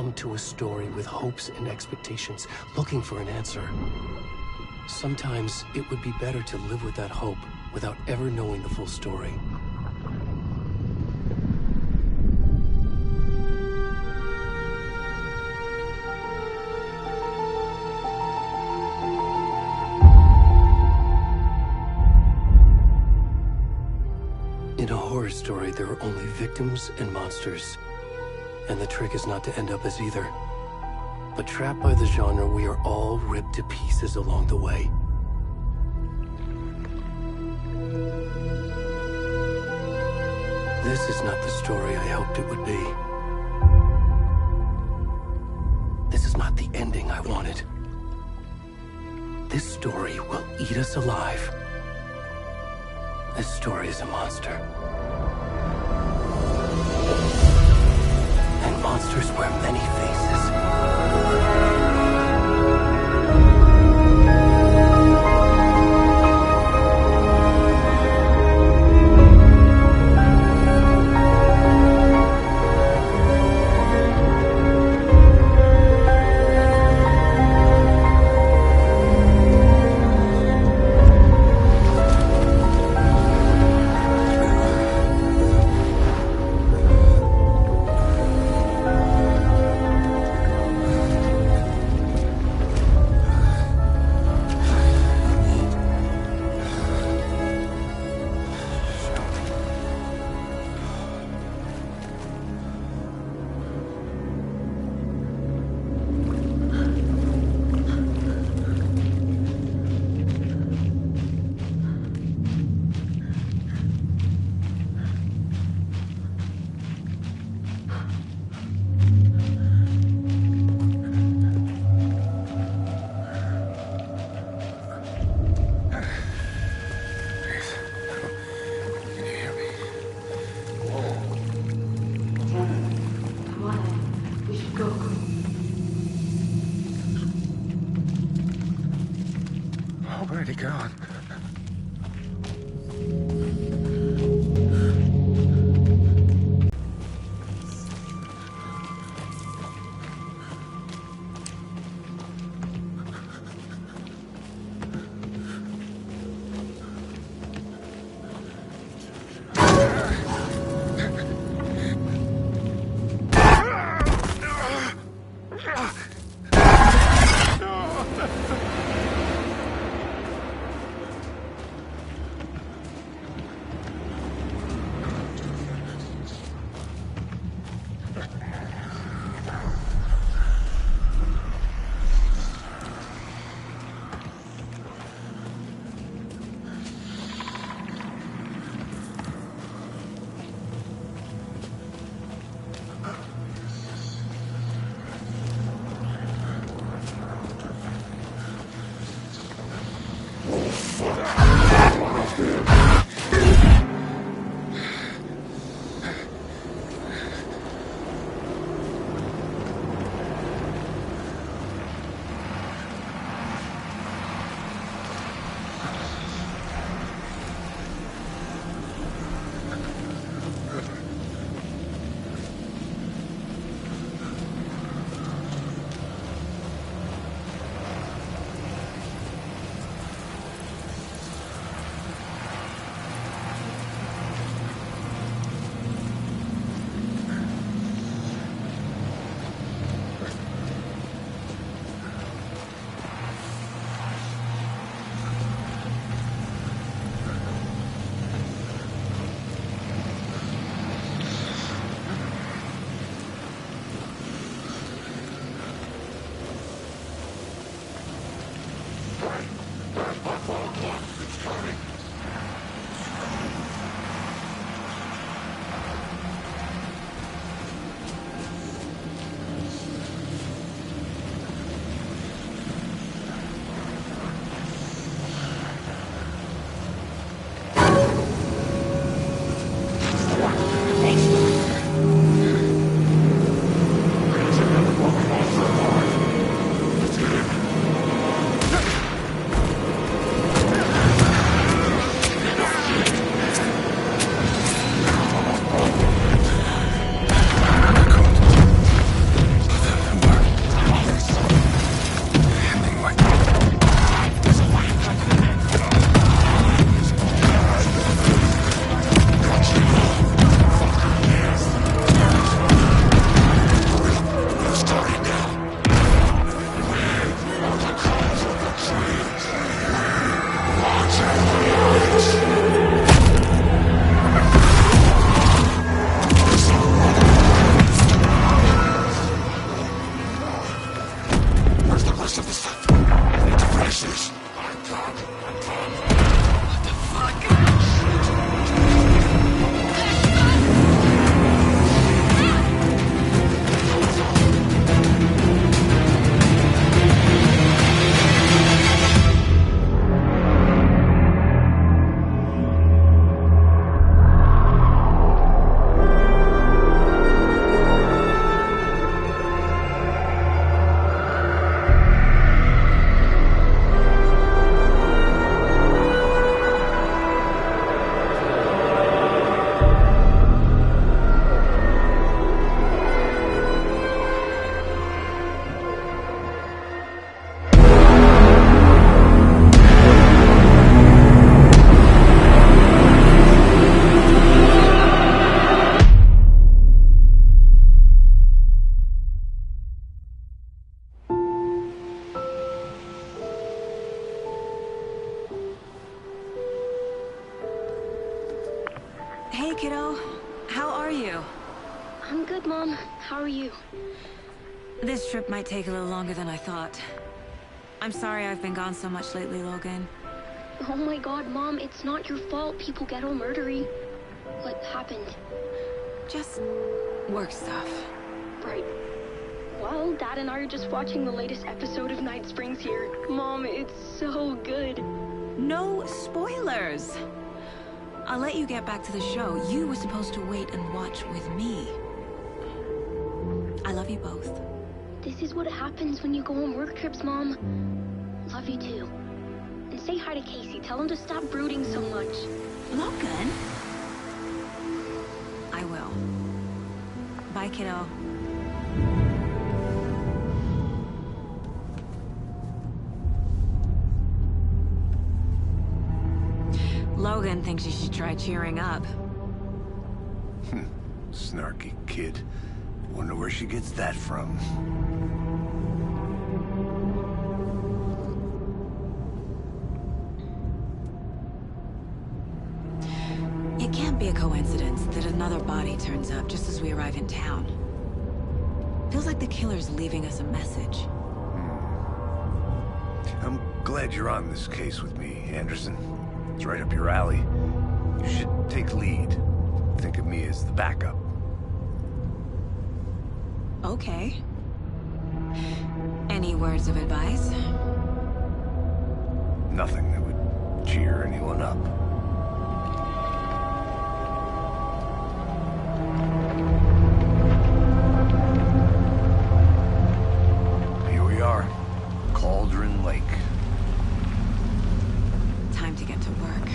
come to a story with hopes and expectations, looking for an answer. Sometimes it would be better to live with that hope without ever knowing the full story. In a horror story, there are only victims and monsters. And the trick is not to end up as either. But trapped by the genre, we are all ripped to pieces along the way. This is not the story I hoped it would be. This is not the ending I wanted. This story will eat us alive. This story is a monster. And monsters wear many faces. Where'd he gone? rest of the stuff. I need to finish this. What the fuck? Hey, kiddo. How are you? I'm good, Mom. How are you? This trip might take a little longer than I thought. I'm sorry I've been gone so much lately, Logan. Oh my god, Mom, it's not your fault people get all murdery. What happened? Just work stuff. Right. Well, Dad and I are just watching the latest episode of Night Springs here. Mom, it's so good. No spoilers! I'll let you get back to the show. You were supposed to wait and watch with me. I love you both. This is what happens when you go on work trips, Mom. Love you too. And say hi to Casey. Tell him to stop brooding so much. Logan? I will. Bye, kiddo. Logan thinks you should try cheering up. Snarky kid. Wonder where she gets that from. It can't be a coincidence that another body turns up just as we arrive in town. Feels like the killer's leaving us a message. I'm glad you're on this case with me, Anderson. It's right up your alley. You should take lead. Think of me as the backup. Okay. Any words of advice? Nothing that would cheer anyone up. Here we are. Cauldron Lake. Time to get to work.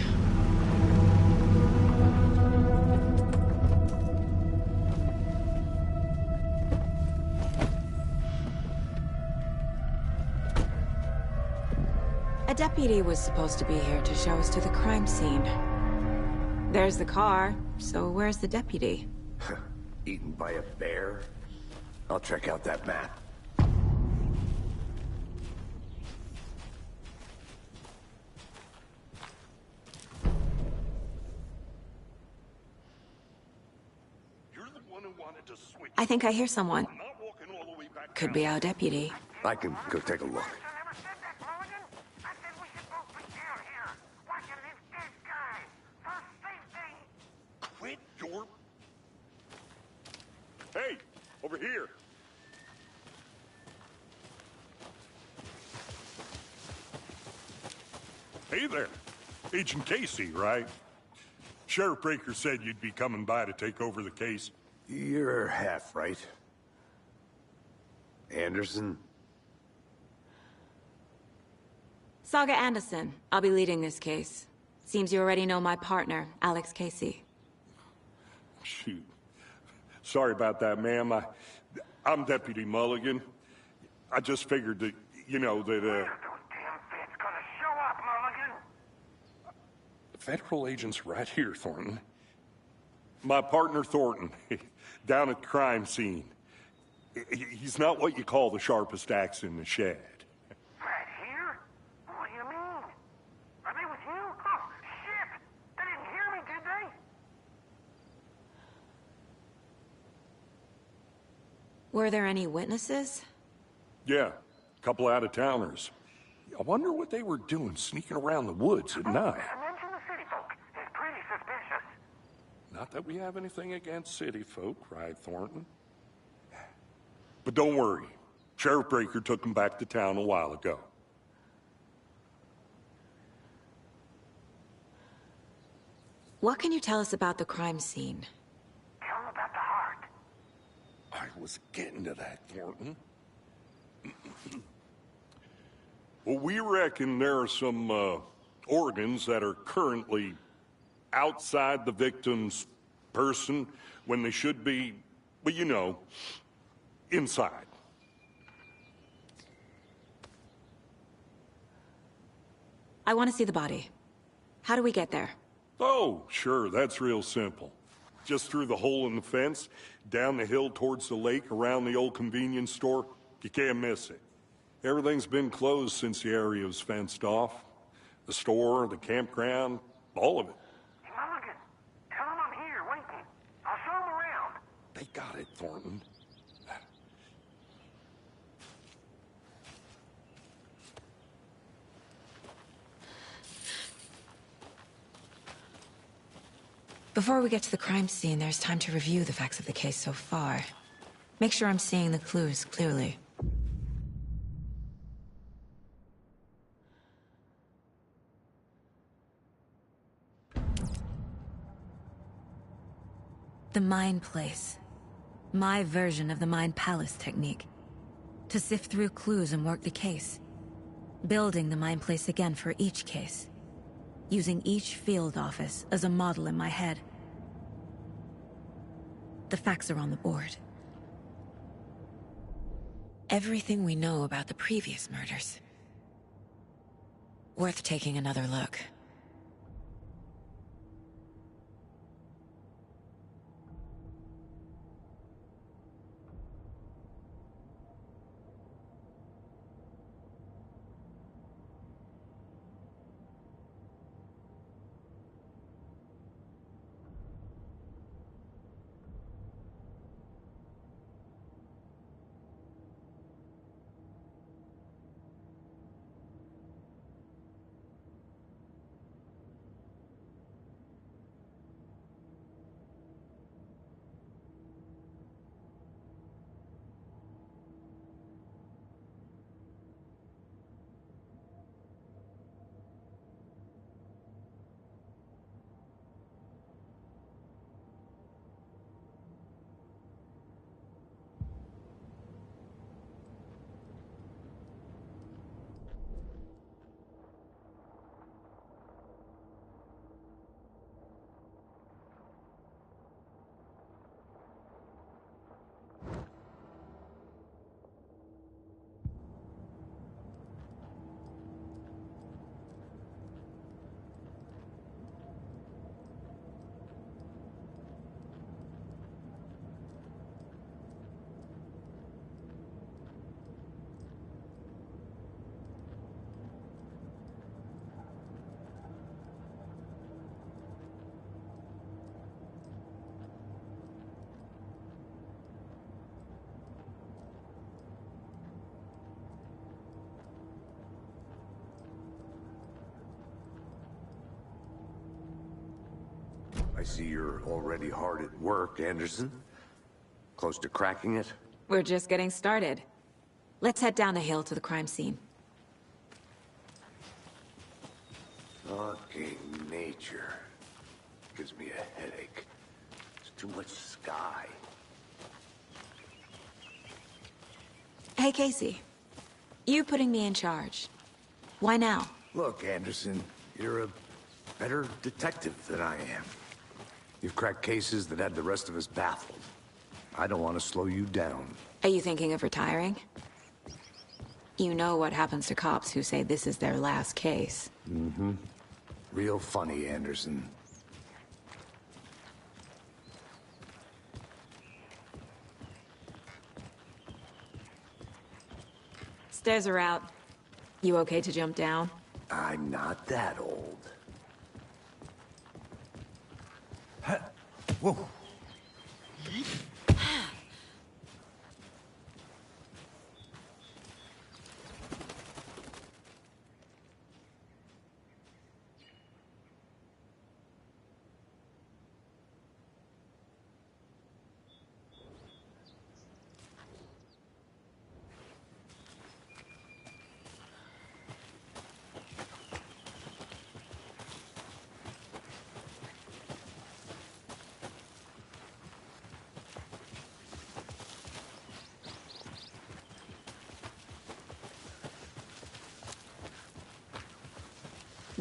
A deputy was supposed to be here to show us to the crime scene. There's the car, so where's the deputy? Eaten by a bear? I'll check out that map. I think I hear someone. Could be our deputy. I can go take a look. Quit your... Hey, over here. Hey there. Agent Casey, right? Sheriff Breaker said you'd be coming by to take over the case. You're half right. Anderson? Saga Anderson. I'll be leading this case. Seems you already know my partner, Alex Casey. Shoot. Sorry about that, ma'am. I'm Deputy Mulligan. I just figured that, you know, that, Those damn feds gonna show up, Mulligan. Federal agent's right here, Thornton. My partner, Thornton, down at the crime scene. He's not what you call the sharpest axe in the shed. Right here? What do you mean? Are they with you? Oh, shit! They didn't hear me, did they? Were there any witnesses? Yeah, Couple out-of-towners. I wonder what they were doing sneaking around the woods at night. Mention the city folk. It's pretty suspicious. Not that we have anything against city folk, right, Thornton? But don't worry. Sheriff Breaker took them back to town a while ago. What can you tell us about the crime scene? Tell him about the heart. I was getting to that, Thornton. Well, we reckon there are some organs that are currently outside the victim's person when they should be, well, you know, inside. I want to see the body. How do we get there? Oh, sure, that's real simple. Just through the hole in the fence, down the hill towards the lake, around the old convenience store. You can't miss it. Everything's been closed since the area was fenced off. The store, the campground, all of it. Mulligan, tell him I'm here waiting. I'll show him around. They got it, Thornton. Before we get to the crime scene, there's time to review the facts of the case so far. Make sure I'm seeing the clues clearly. The Mind Place. My version of the Mind Palace technique. To sift through clues and work the case. Building the Mind Place again for each case. Using each field office as a model in my head. The facts are on the board. Everything we know about the previous murders. Worth taking another look. I see you're already hard at work, Anderson. Close to cracking it? We're just getting started. Let's head down the hill to the crime scene. Fucking nature. Gives me a headache. It's too much sky. Hey, Casey. You putting me in charge. Why now? Look, Anderson, you're a better detective than I am. You've cracked cases that had the rest of us baffled. I don't want to slow you down. Are you thinking of retiring? You know what happens to cops who say this is their last case. Mm-hmm. Real funny, Anderson. Stairs are out. You okay to jump down? I'm not that old. Whoa.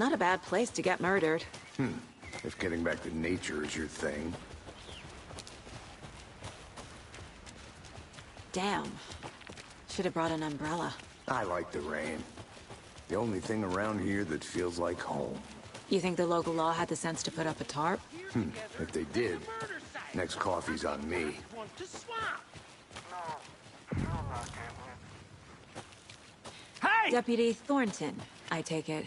Not a bad place to get murdered. If getting back to nature is your thing. Damn. Should have brought an umbrella. I like the rain. The only thing around here that feels like home. You think the local law had the sense to put up a tarp? If they did, next coffee's on me. Hey! Deputy Thornton, I take it.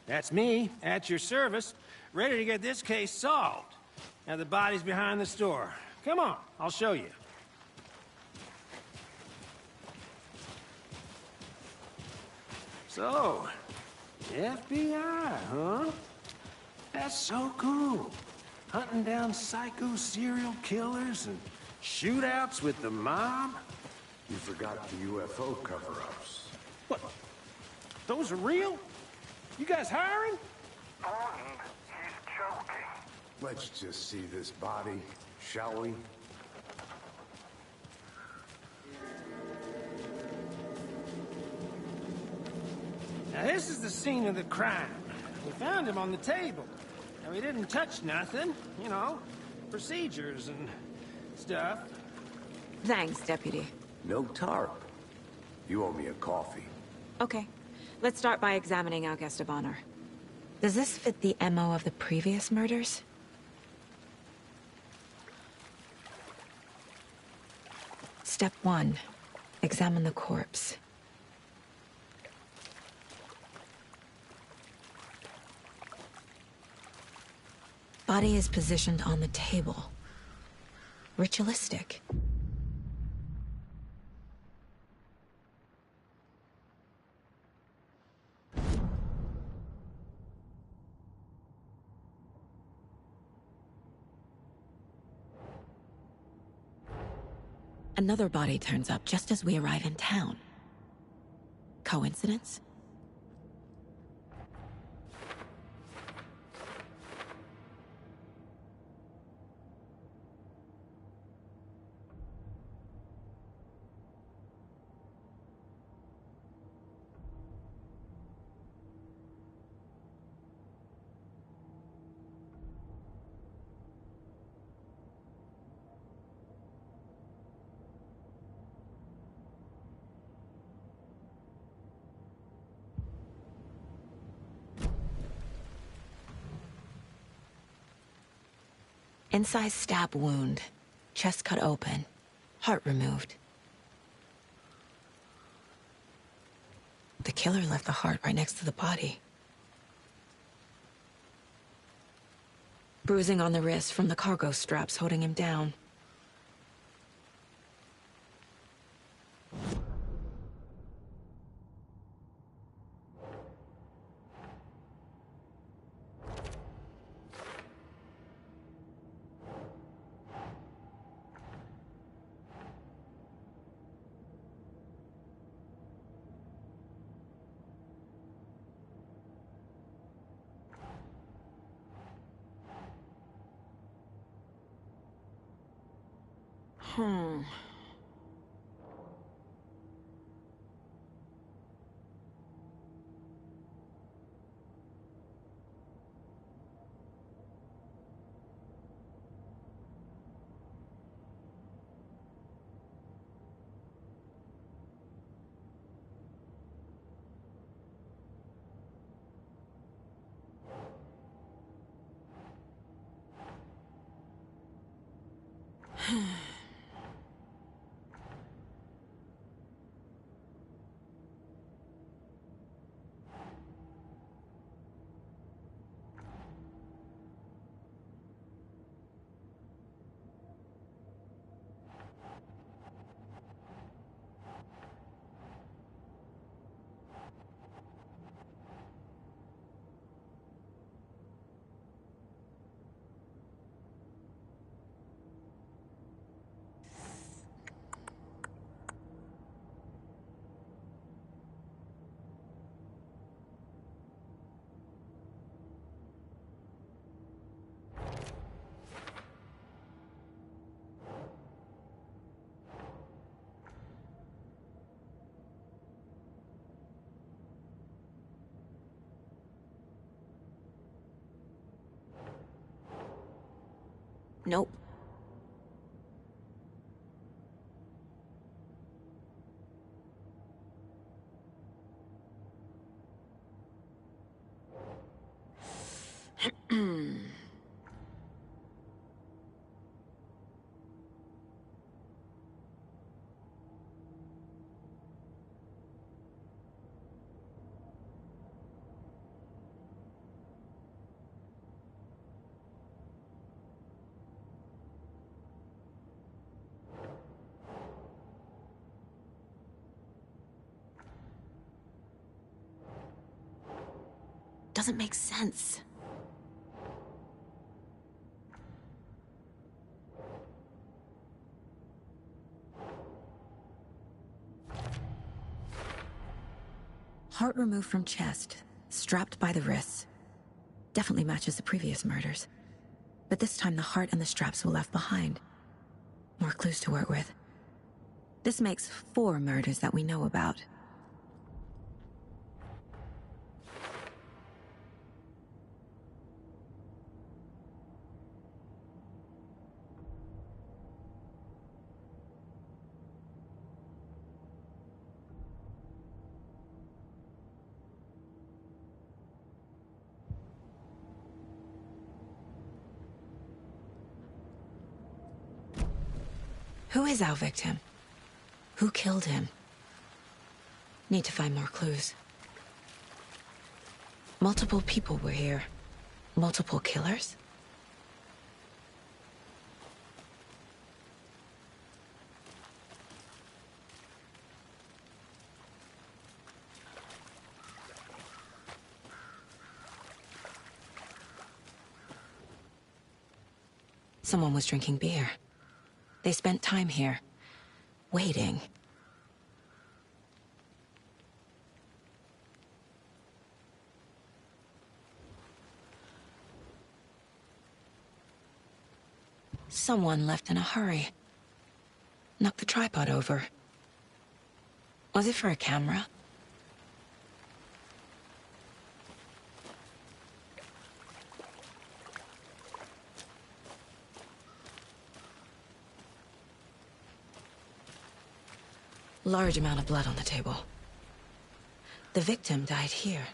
That's me, at your service, ready to get this case solved. Now the body's behind the store. Come on, I'll show you. So, FBI, huh? That's so cool. Hunting down psycho serial killers and shootouts with the mob. You forgot the UFO cover-ups. What? Those are real? You guys hiring? Thornton, he's joking. Let's just see this body, shall we? Now this is the scene of the crime. We found him on the table. And we didn't touch nothing, you know, procedures and stuff. Thanks, Deputy. No tarp. You owe me a coffee. Okay. Let's start by examining our guest of honor. Does this fit the MO of the previous murders? Step 1. Examine the corpse. Body is positioned on the table. Ritualistic. Another body turns up just as we arrive in town. Coincidence? Incised stab wound. Chest cut open. Heart removed. The killer left the heart right next to the body. Bruising on the wrist from the cargo straps holding him down. Nope. Doesn't make sense. Heart removed from chest, strapped by the wrists. Definitely matches the previous murders. But this time the heart and the straps were left behind. More clues to work with. This makes 4 murders that we know about. Who is our victim? Who killed him? Need to find more clues. Multiple people were here. Multiple killers? Someone was drinking beer. They spent time here, waiting. Someone left in a hurry. Knocked the tripod over. Was it for a camera? Large amount of blood on the table. The victim died here.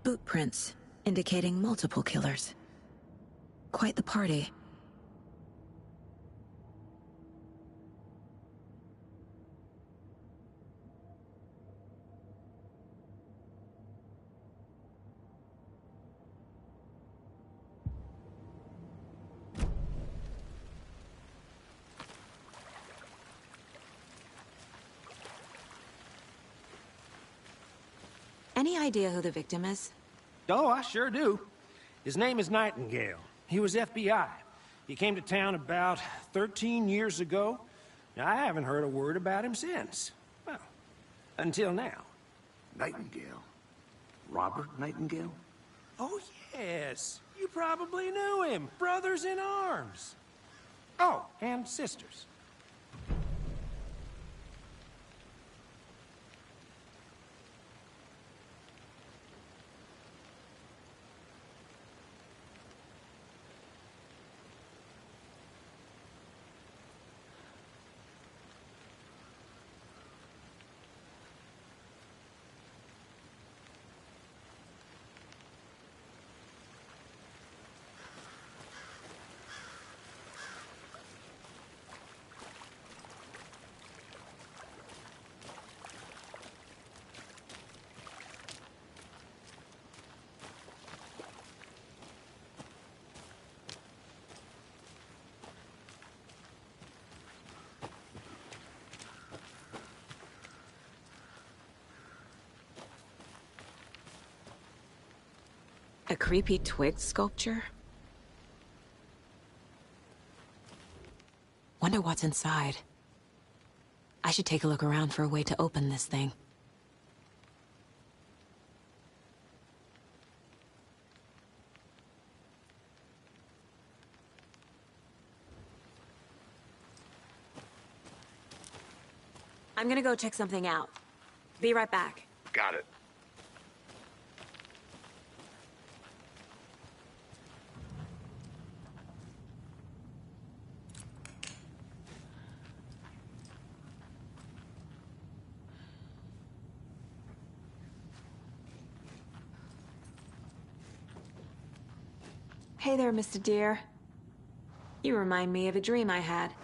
Boot prints, indicating multiple killers. Quite the party. Any idea who the victim is? Oh, I sure do. His name is Nightingale. He was FBI. He came to town about 13 years ago. I haven't heard a word about him since. Well, until now. Nightingale? Robert Nightingale? Oh, yes. You probably knew him. Brothers in arms. Oh, and sisters. A creepy twig sculpture? Wonder what's inside. I should take a look around for a way to open this thing. I'm gonna go check something out. Be right back. Got it. Hey there, Mr. Deer. You remind me of a dream I had.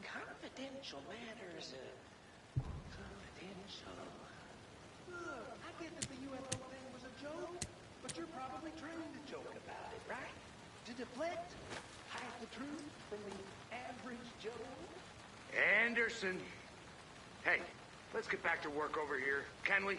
Confidential matters, confidential. Look, I get that the UFO thing was a joke, but you're probably trying to joke about it, right? To deflect, hide the truth from the average Joe? Anderson. Hey, let's get back to work over here, can we?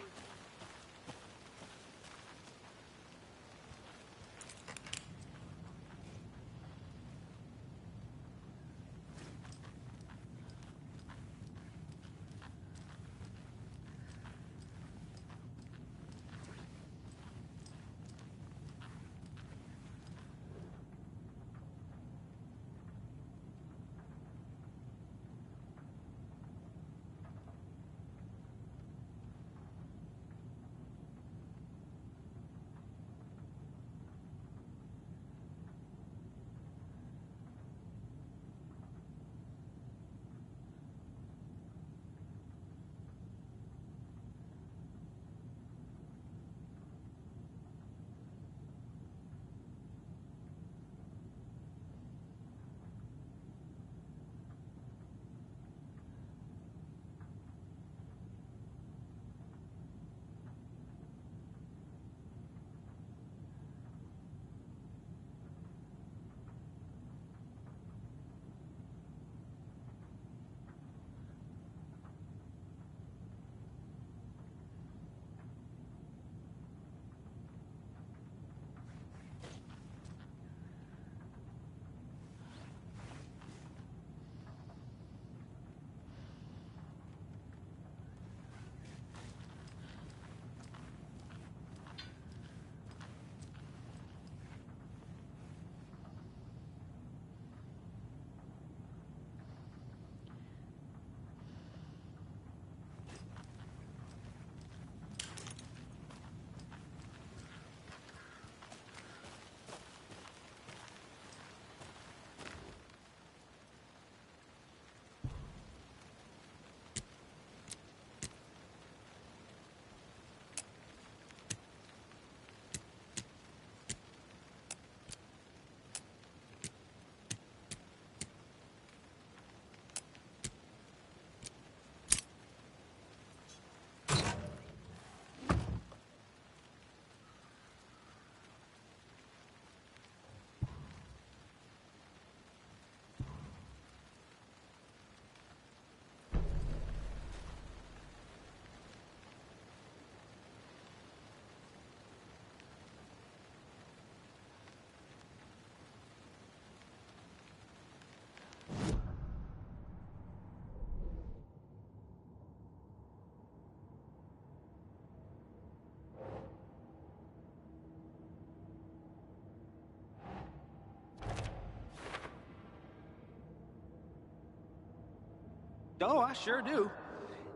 Oh, I sure do.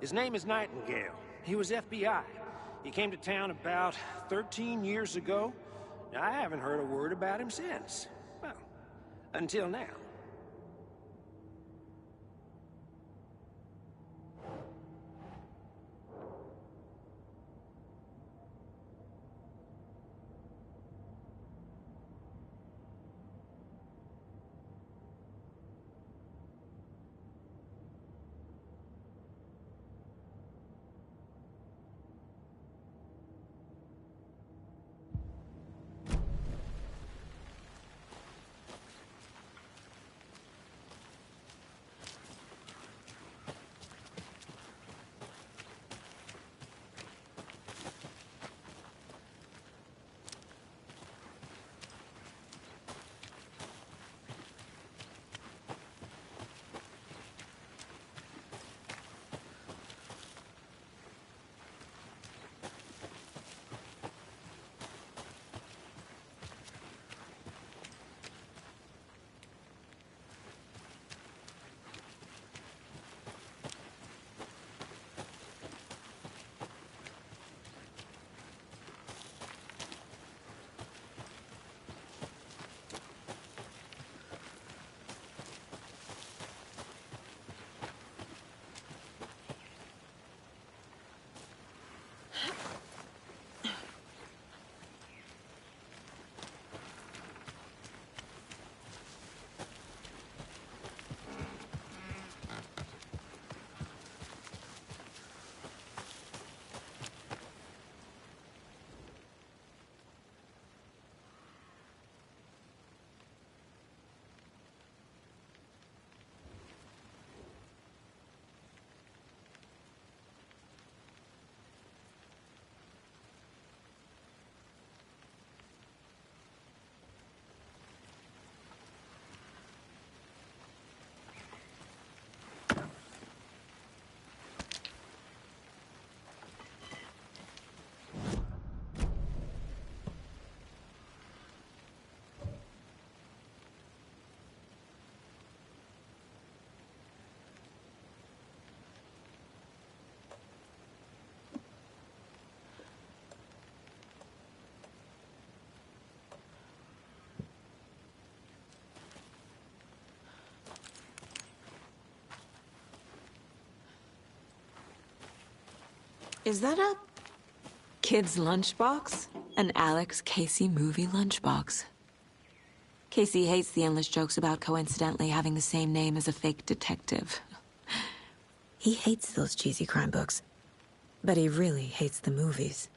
His name is Nightingale. He was FBI. He came to town about 13 years ago. I haven't heard a word about him since. Well, until now. Is that a kid's lunchbox? An Alex Casey movie lunchbox. Casey hates the endless jokes about coincidentally having the same name as a fake detective. He hates those cheesy crime books, but he really hates the movies.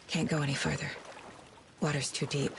Can't go any further. Water's too deep.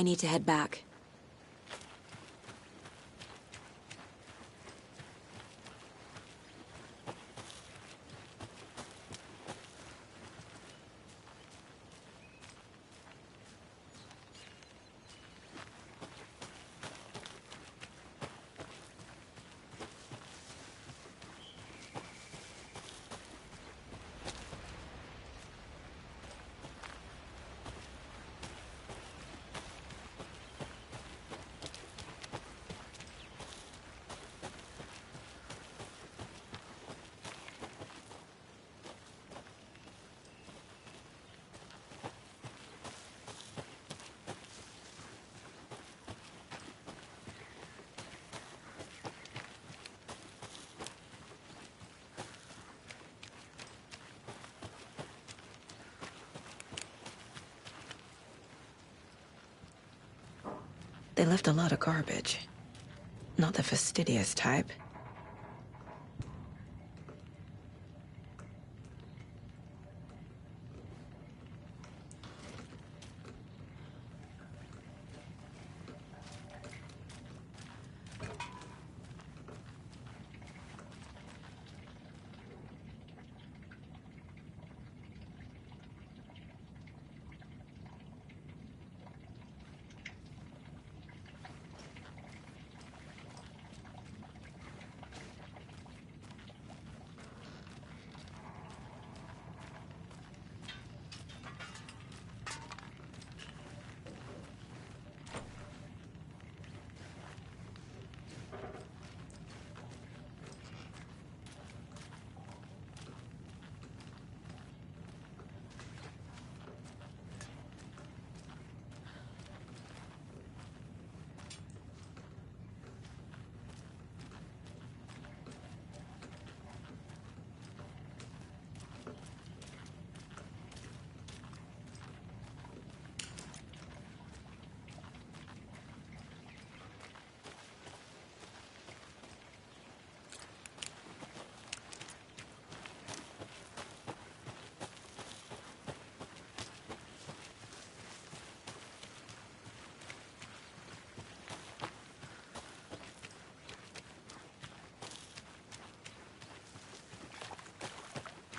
I need to head back. They left a lot of garbage. Not the fastidious type.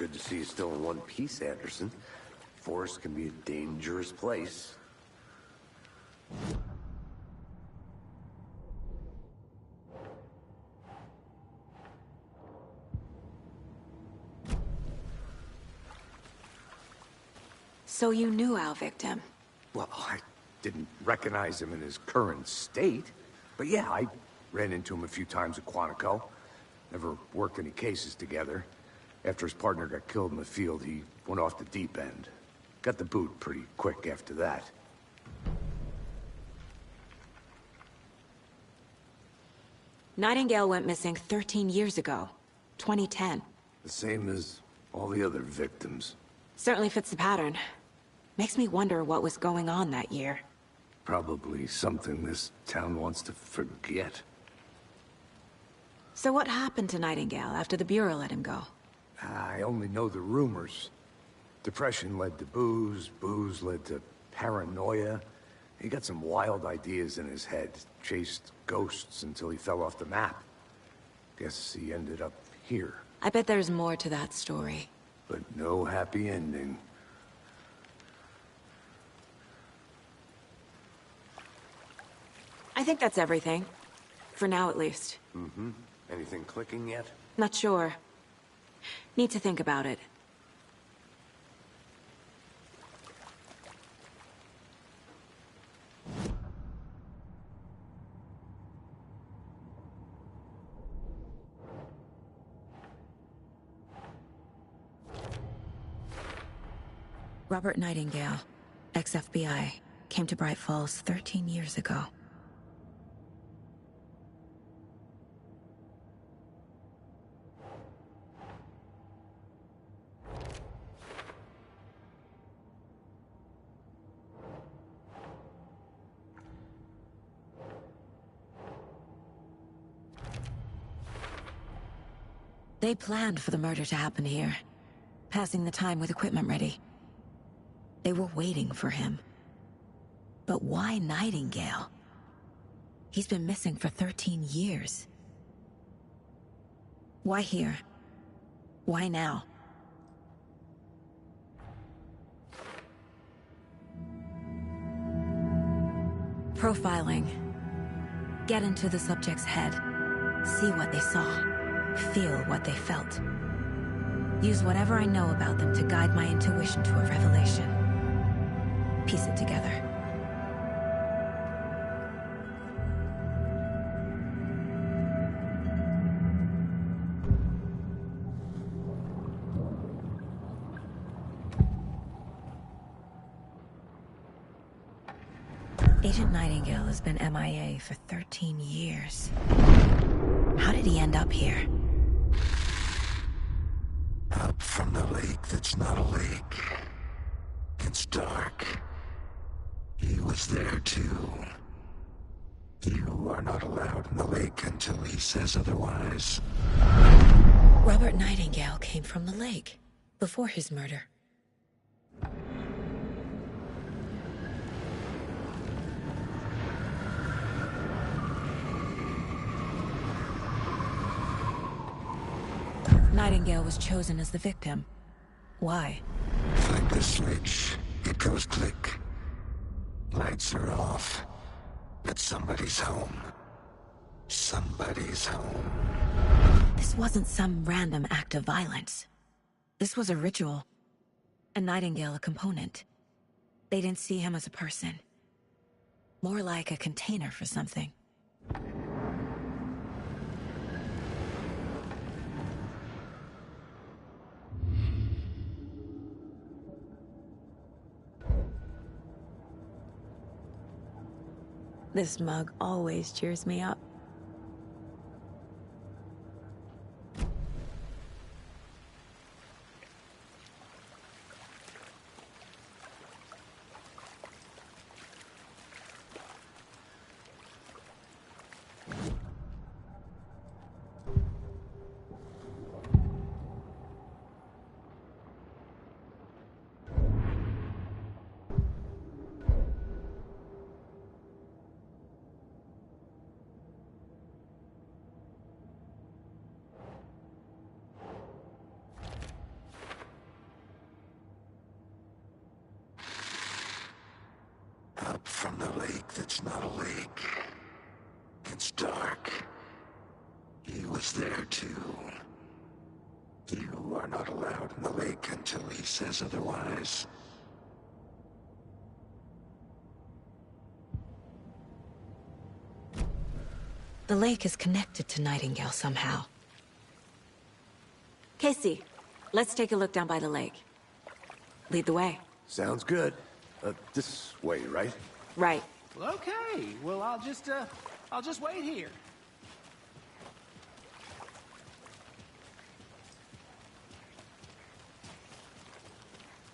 Good to see you still in one piece, Anderson. Forest can be a dangerous place. So you knew our victim? Well, I didn't recognize him in his current state. But yeah, I ran into him a few times at Quantico. Never worked any cases together. After his partner got killed in the field, he went off the deep end. Got the boot pretty quick after that. Nightingale went missing 13 years ago. 2010. The same as all the other victims. Certainly fits the pattern. Makes me wonder what was going on that year. Probably something this town wants to forget. So what happened to Nightingale after the Bureau let him go? I only know the rumors. Depression led to booze, booze led to paranoia. He got some wild ideas in his head, chased ghosts until he fell off the map. Guess he ended up here. I bet there's more to that story. But no happy ending. I think that's everything. For now, at least. Mm-hmm. Anything clicking yet? Not sure. Need to think about it. Robert Nightingale, ex-FBI, came to Bright Falls 13 years ago. They planned for the murder to happen here, passing the time with equipment ready. They were waiting for him. But why Nightingale? He's been missing for 13 years. Why here? Why now? Profiling. Get into the subject's head. See what they saw. Feel what they felt. Use whatever I know about them to guide my intuition to a revelation. Piece it together. Agent Nightingale has been MIA for 13 years. How did he end up here? Up from the lake that's not a lake. It's dark. He was there too. You are not allowed in the lake until he says otherwise. Robert Nightingale came from the lake, before his murder. Nightingale was chosen as the victim. Why? Flick the switch, it goes click. Lights are off. But somebody's home. Somebody's home. This wasn't some random act of violence. This was a ritual. And Nightingale a component. They didn't see him as a person. More like a container for something. This mug always cheers me up. Up from the lake that's not a lake. It's dark. He was there too. You are not allowed in the lake until he says otherwise. The lake is connected to Nightingale somehow. Casey, let's take a look down by the lake. Lead the way. Sounds good. This way, right? Right. Well, okay. Well, I'll just wait here.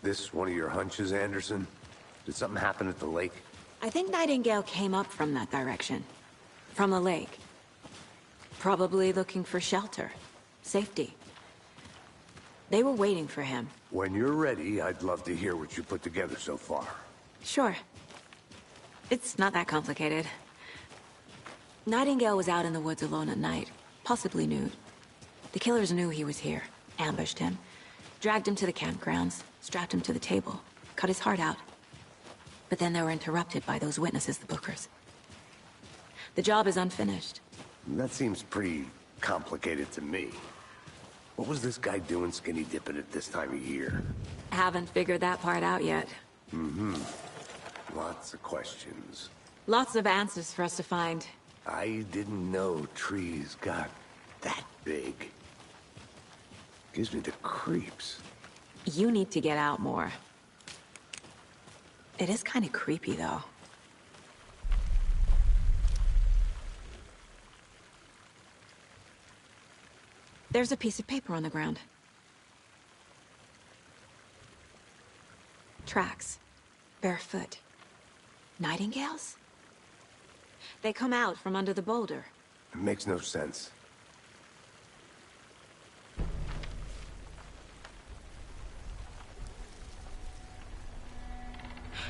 This one of your hunches, Anderson? Did something happen at the lake? I think Nightingale came up from that direction. From the lake. Probably looking for shelter. Safety. They were waiting for him. When you're ready, I'd love to hear what you put together so far. Sure. It's not that complicated. Nightingale was out in the woods alone at night, possibly nude. The killers knew he was here, ambushed him, dragged him to the campgrounds, strapped him to the table, cut his heart out. But then they were interrupted by those witnesses, the Bookers. The job is unfinished. That seems pretty complicated to me. What was this guy doing skinny dipping at this time of year? Haven't figured that part out yet. Mm-hmm. Lots of questions. Lots of answers for us to find. I didn't know trees got that big. Gives me the creeps. You need to get out more. It is kind of creepy, though. There's a piece of paper on the ground. Tracks. Barefoot. Nightingales? They come out from under the boulder. It makes no sense.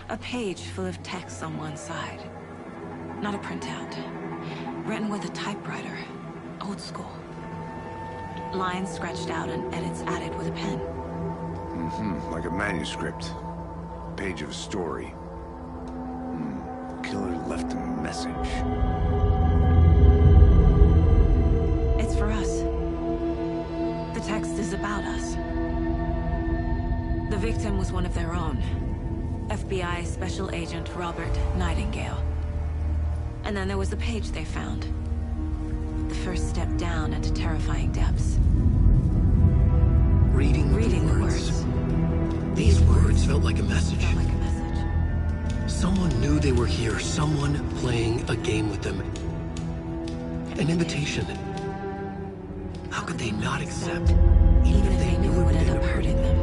A page full of text on one side. Not a printout. Written with a typewriter. Old school. Lines scratched out and edits added with a pen. Like a manuscript. Page of a story. Killer left a message. It's for us. The text is about us. The victim was one of their own. FBI Special Agent Robert Nightingale. And then there was the page they found. The first step down into terrifying depths. Reading the words. These words felt like a message. Someone knew they were here. Someone playing a game with them. An invitation. How could they not accept, even if they knew it would end up hurting them?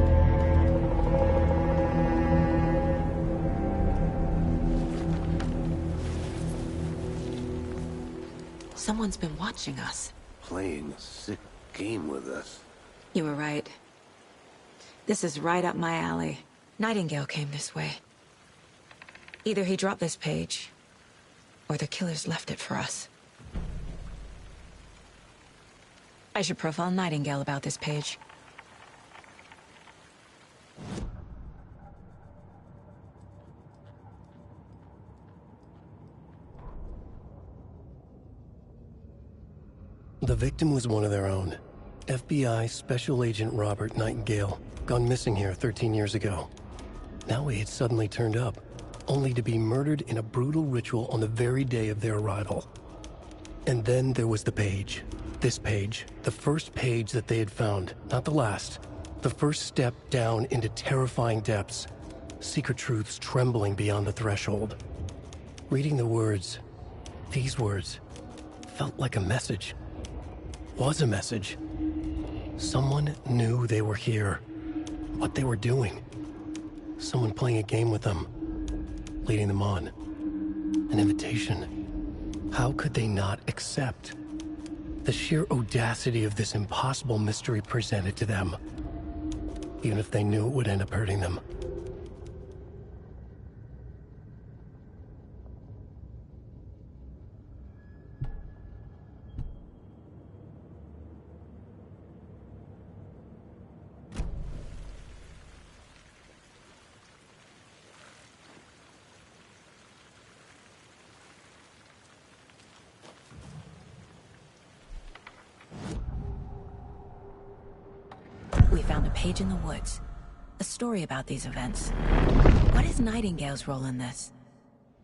Someone's been watching us. Playing a sick game with us. You were right. This is right up my alley. Nightingale came this way. Either he dropped this page, or the killers left it for us. I should profile Nightingale about this page. The victim was one of their own. FBI Special Agent Robert Nightingale, gone missing here 13 years ago. Now he had suddenly turned up, only to be murdered in a brutal ritual on the very day of their arrival. And then there was the page. This page, the first page that they had found, not the last. The first step down into terrifying depths. Secret truths trembling beyond the threshold. Reading the words, these words, felt like a message. Was a message. Someone knew they were here. What they were doing. Someone playing a game with them. Leading them on. An invitation. How could they not accept? The sheer audacity of this impossible mystery presented to them. Even if they knew it would end up hurting them. We found a page in the woods. A story about these events. What is Nightingale's role in this?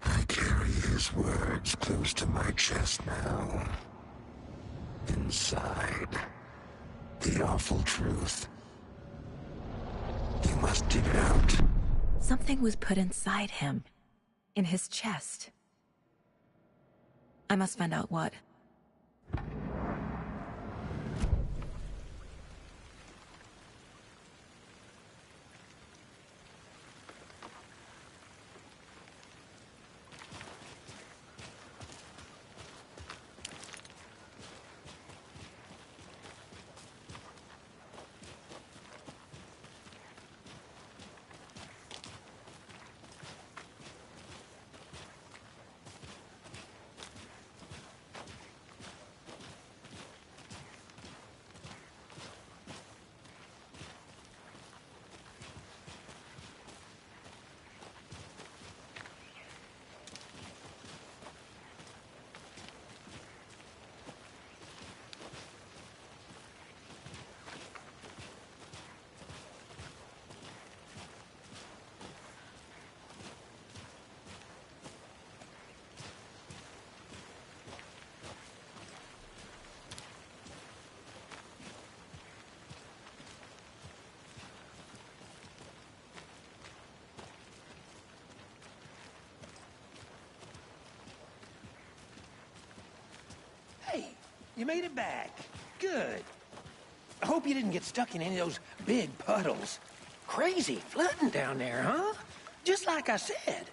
I carry his words close to my chest now. Inside, the awful truth. You must dig it out. Something was put inside him. In his chest. I must find out what. Hey, you made it back. Good. I hope you didn't get stuck in any of those big puddles. Crazy flooding down there, huh? Just like I said.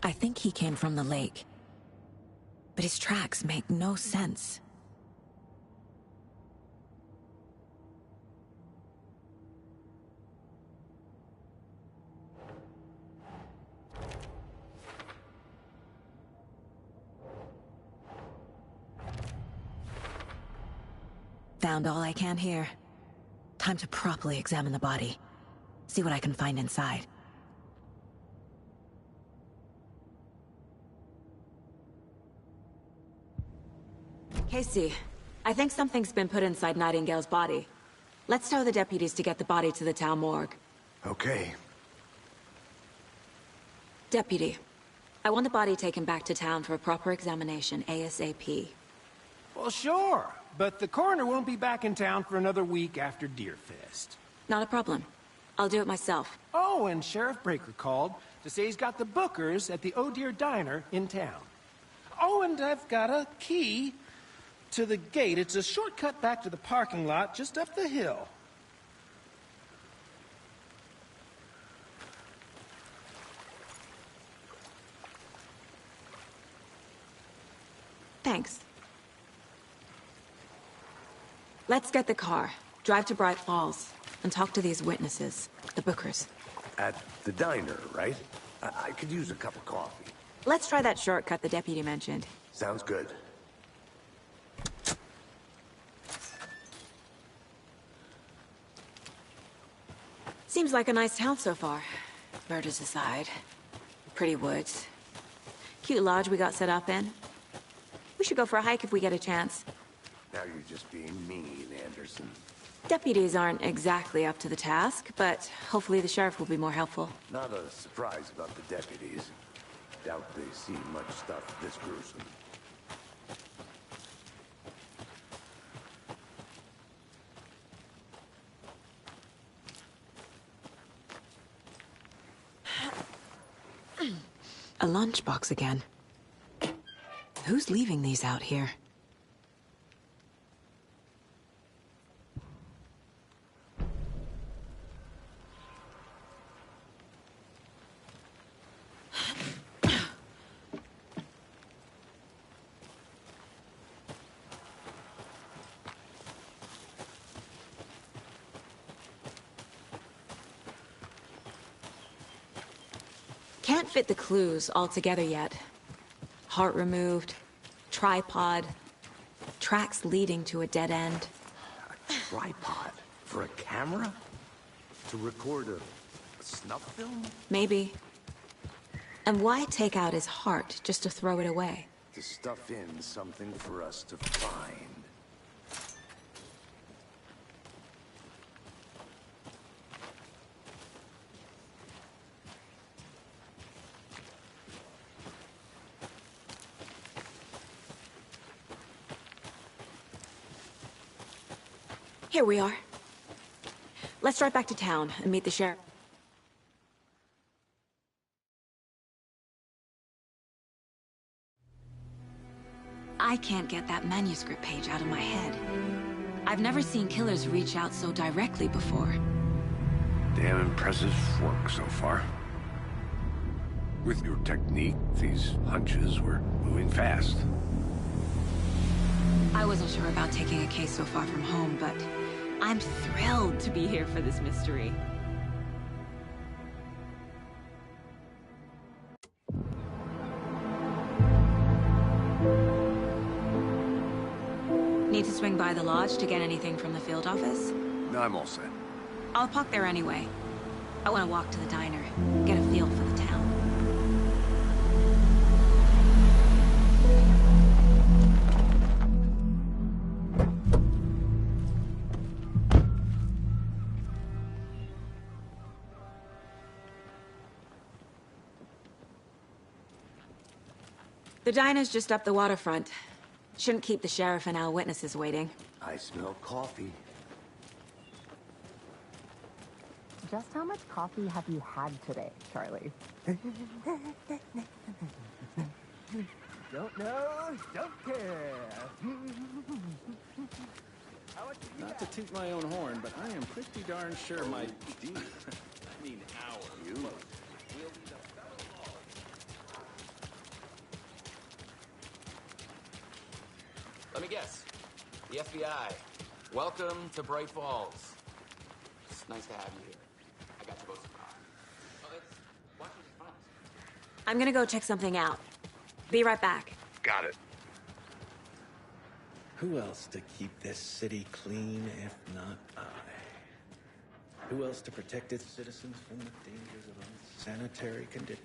I think he came from the lake. But his tracks make no sense. Found all I can here. Time to properly examine the body. See what I can find inside. Casey, I think something's been put inside Nightingale's body. Let's tell the deputies to get the body to the town morgue. Okay. Deputy, I want the body taken back to town for a proper examination, ASAP. Well, sure. But the coroner won't be back in town for another week after Deerfest. Not a problem. I'll do it myself. Oh, and Sheriff Breaker called to say he's got the Bookers at the Oh Dear Diner in town. Oh, and I've got a key to the gate. It's a shortcut back to the parking lot just up the hill. Thanks. Let's get the car, drive to Bright Falls, and talk to these witnesses, the Bookers. At the diner, right? I could use a cup of coffee. Let's try that shortcut the deputy mentioned. Sounds good. Seems like a nice town so far. Murders aside. Pretty woods. Cute lodge we got set up in. We should go for a hike if we get a chance. Now you're just being mean, Anderson. Deputies aren't exactly up to the task, but hopefully the sheriff will be more helpful. Not a surprise about the deputies. Doubt they've seen much stuff this gruesome. A lunchbox again. Who's leaving these out here? Can't fit the clues all together yet. Heart removed, tripod, tracks leading to a dead end. A tripod? For a camera? To record a snuff film? Maybe. And why take out his heart just to throw it away? To stuff in something for us to find. Here we are. Let's drive back to town and meet the sheriff. I can't get that manuscript page out of my head. I've never seen killers reach out so directly before. Damn impressive work so far. With your technique, these hunches were moving fast. I wasn't sure about taking a case so far from home, but I'm thrilled to be here for this mystery. Need to swing by the lodge to get anything from the field office? No, I'm all set. I'll park there anyway. I want to walk to the diner, get a feel for the town. The diner's just up the waterfront. Shouldn't keep the sheriff and our witnesses waiting. I smell coffee. Just how much coffee have you had today, Charlie? Don't know, don't care. Not to toot my own horn, but I am pretty darn sure my... I mean, our... You... Let me guess. The FBI. Welcome to Bright Falls. It's nice to have you here. I got you both some coffee. Oh, why don't you just find us? I'm gonna go check something out. Be right back. Got it. Who else to keep this city clean if not I? Who else to protect its citizens from the dangers of unsanitary conditions?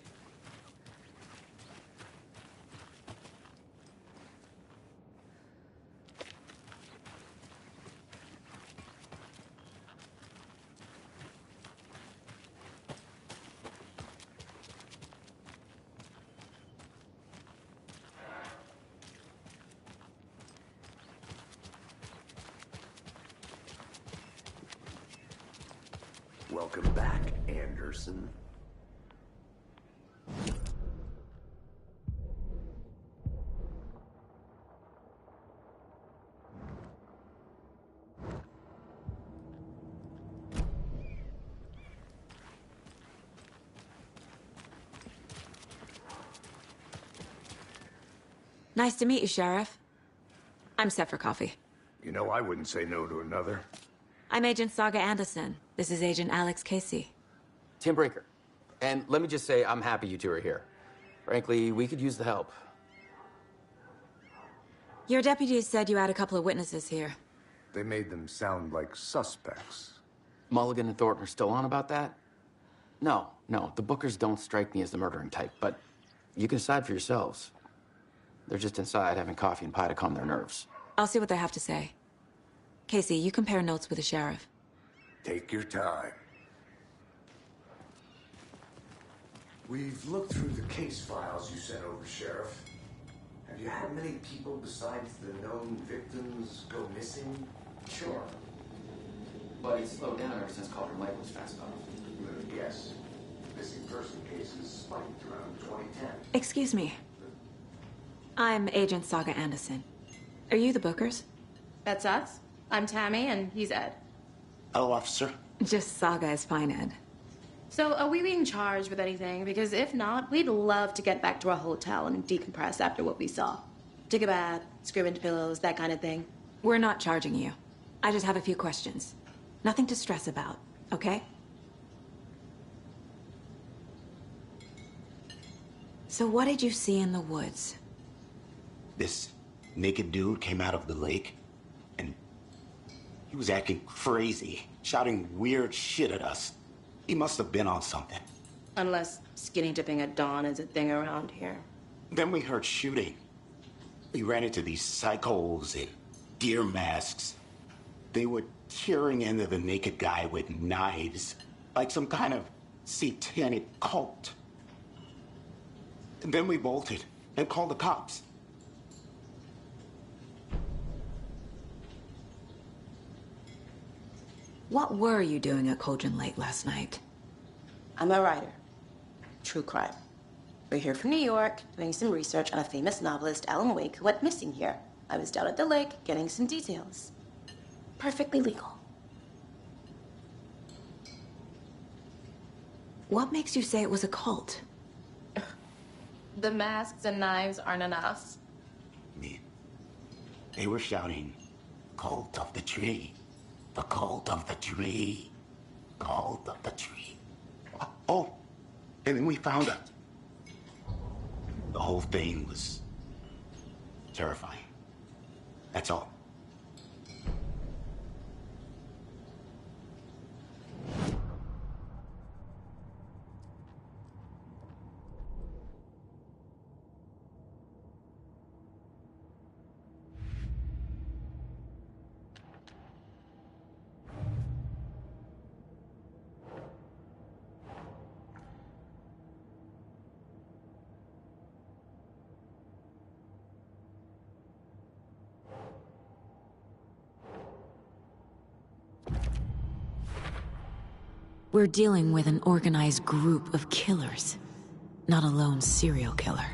Welcome back, Anderson. Nice to meet you, Sheriff. I'm set for coffee. You know, I wouldn't say no to another. I'm Agent Saga Anderson. This is Agent Alex Casey. Tim Brinker. And let me just say, I'm happy you two are here. Frankly, we could use the help. Your deputies said you had a couple of witnesses here. They made them sound like suspects. Mulligan and Thornton are still on about that? No, the Bookers don't strike me as the murdering type, but you can decide for yourselves. They're just inside having coffee and pie to calm their nerves. I'll see what they have to say. Casey, you compare notes with the sheriff. Take your time. We've looked through the case files you sent over, Sheriff. Have you had many people besides the known victims go missing? Sure. But it's slowed down ever since Calder Lake was fast off. Let me guess. Missing person cases spiked around 2010. Excuse me. I'm Agent Saga Anderson. Are you the Bookers? That's us. I'm Tammy, and he's Ed. Hello, officer. Just Saga is fine, Ed. So, are we being charged with anything? Because if not, we'd love to get back to our hotel and decompress after what we saw. Take a bath, scream into pillows, that kind of thing. We're not charging you. I just have a few questions. Nothing to stress about, okay? So what did you see in the woods? This naked dude came out of the lake, and he was acting crazy, shouting weird shit at us. He must have been on something. Unless skinny dipping at dawn is a thing around here. Then we heard shooting. We ran into these psychos in deer masks. They were tearing into the naked guy with knives, like some kind of satanic cult. And then we bolted and called the cops. What were you doing at Cauldron Lake last night? I'm a writer. True crime. We're here from New York, doing some research on a famous novelist, Alan Wake, who went missing here. I was down at the lake, getting some details. Perfectly legal. What makes you say it was a cult? The masks and knives aren't enough. They were shouting, "Cult of the tree. The cult of the tree. Cult of the tree." Oh, and then we found it. The whole thing was terrifying. That's all. We're dealing with an organized group of killers, not a lone serial killer.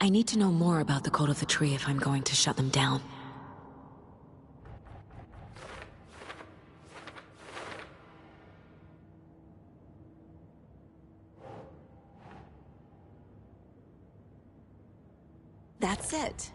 I need to know more about the Code of the Tree if I'm going to shut them down. That's it.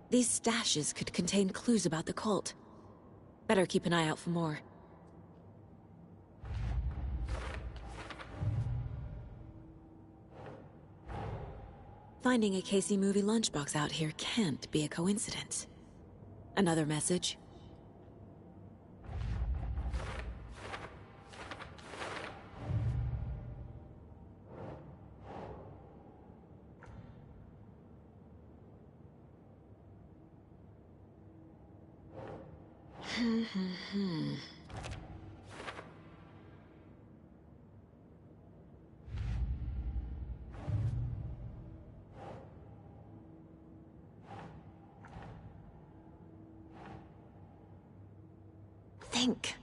These stashes could contain clues about the cult. Better keep an eye out for more. Finding a Casey movie lunchbox out here can't be a coincidence. Another message? Think.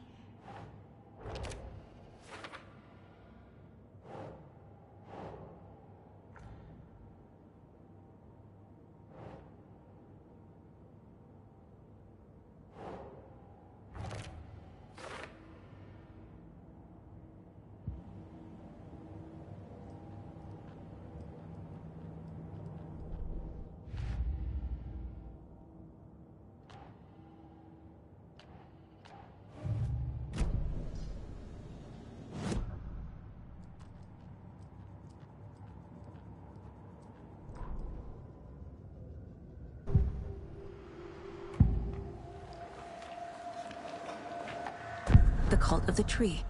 The cult of the tree.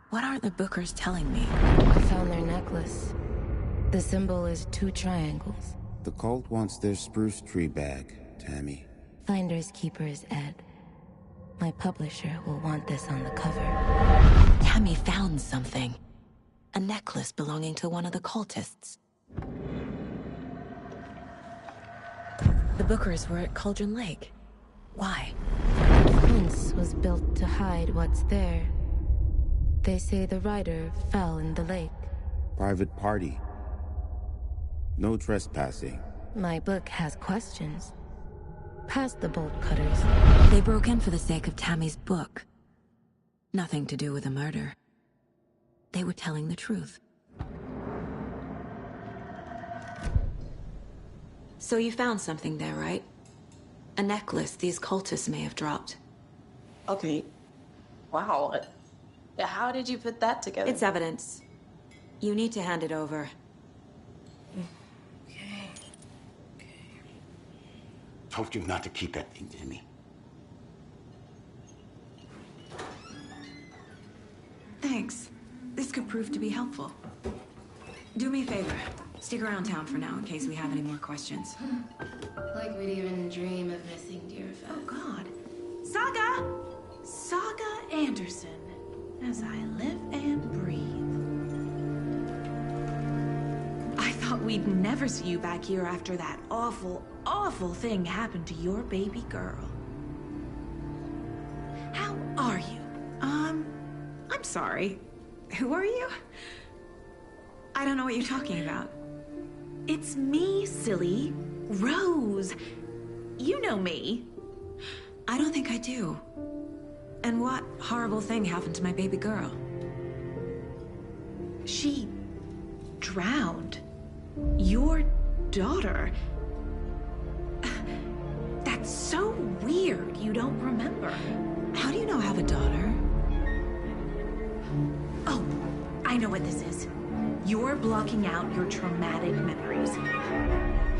What aren't the Bookers telling me? I found their necklace. The symbol is 2 triangles. The cult wants their spruce tree back, Tammy. Finders keepers, Ed. My publisher will want this on the cover. Tammy found something. A necklace belonging to one of the cultists. The Bookers were at Cauldron Lake. Why? Fence was built to hide what's there. They say the rider fell in the lake. Private party. No trespassing. My book has questions. Past the bolt cutters. They broke in for the sake of Tammy's book. Nothing to do with a murder. They were telling the truth. So you found something there, right? A necklace these cultists may have dropped. Okay. Wow. How did you put that together? It's evidence. You need to hand it over. Okay. Told you not to keep that thing, Tammy. Thanks. This could prove to be helpful. Do me a favor. Stick around town for now in case we have any more questions. Like we'd even dream of missing dear Fed. Oh, God. Saga Anderson. As I live and breathe. I thought we'd never see you back here after that awful, awful thing happened to your baby girl. How are you? I'm sorry. Who are you? I don't know what you're talking about. It's me, silly. Rose. You know me. I don't think I do. And what horrible thing happened to my baby girl? She drowned. Your daughter. That's so weird you don't remember. How do you know I have a daughter? Oh, I know what this is. You're blocking out your traumatic memories.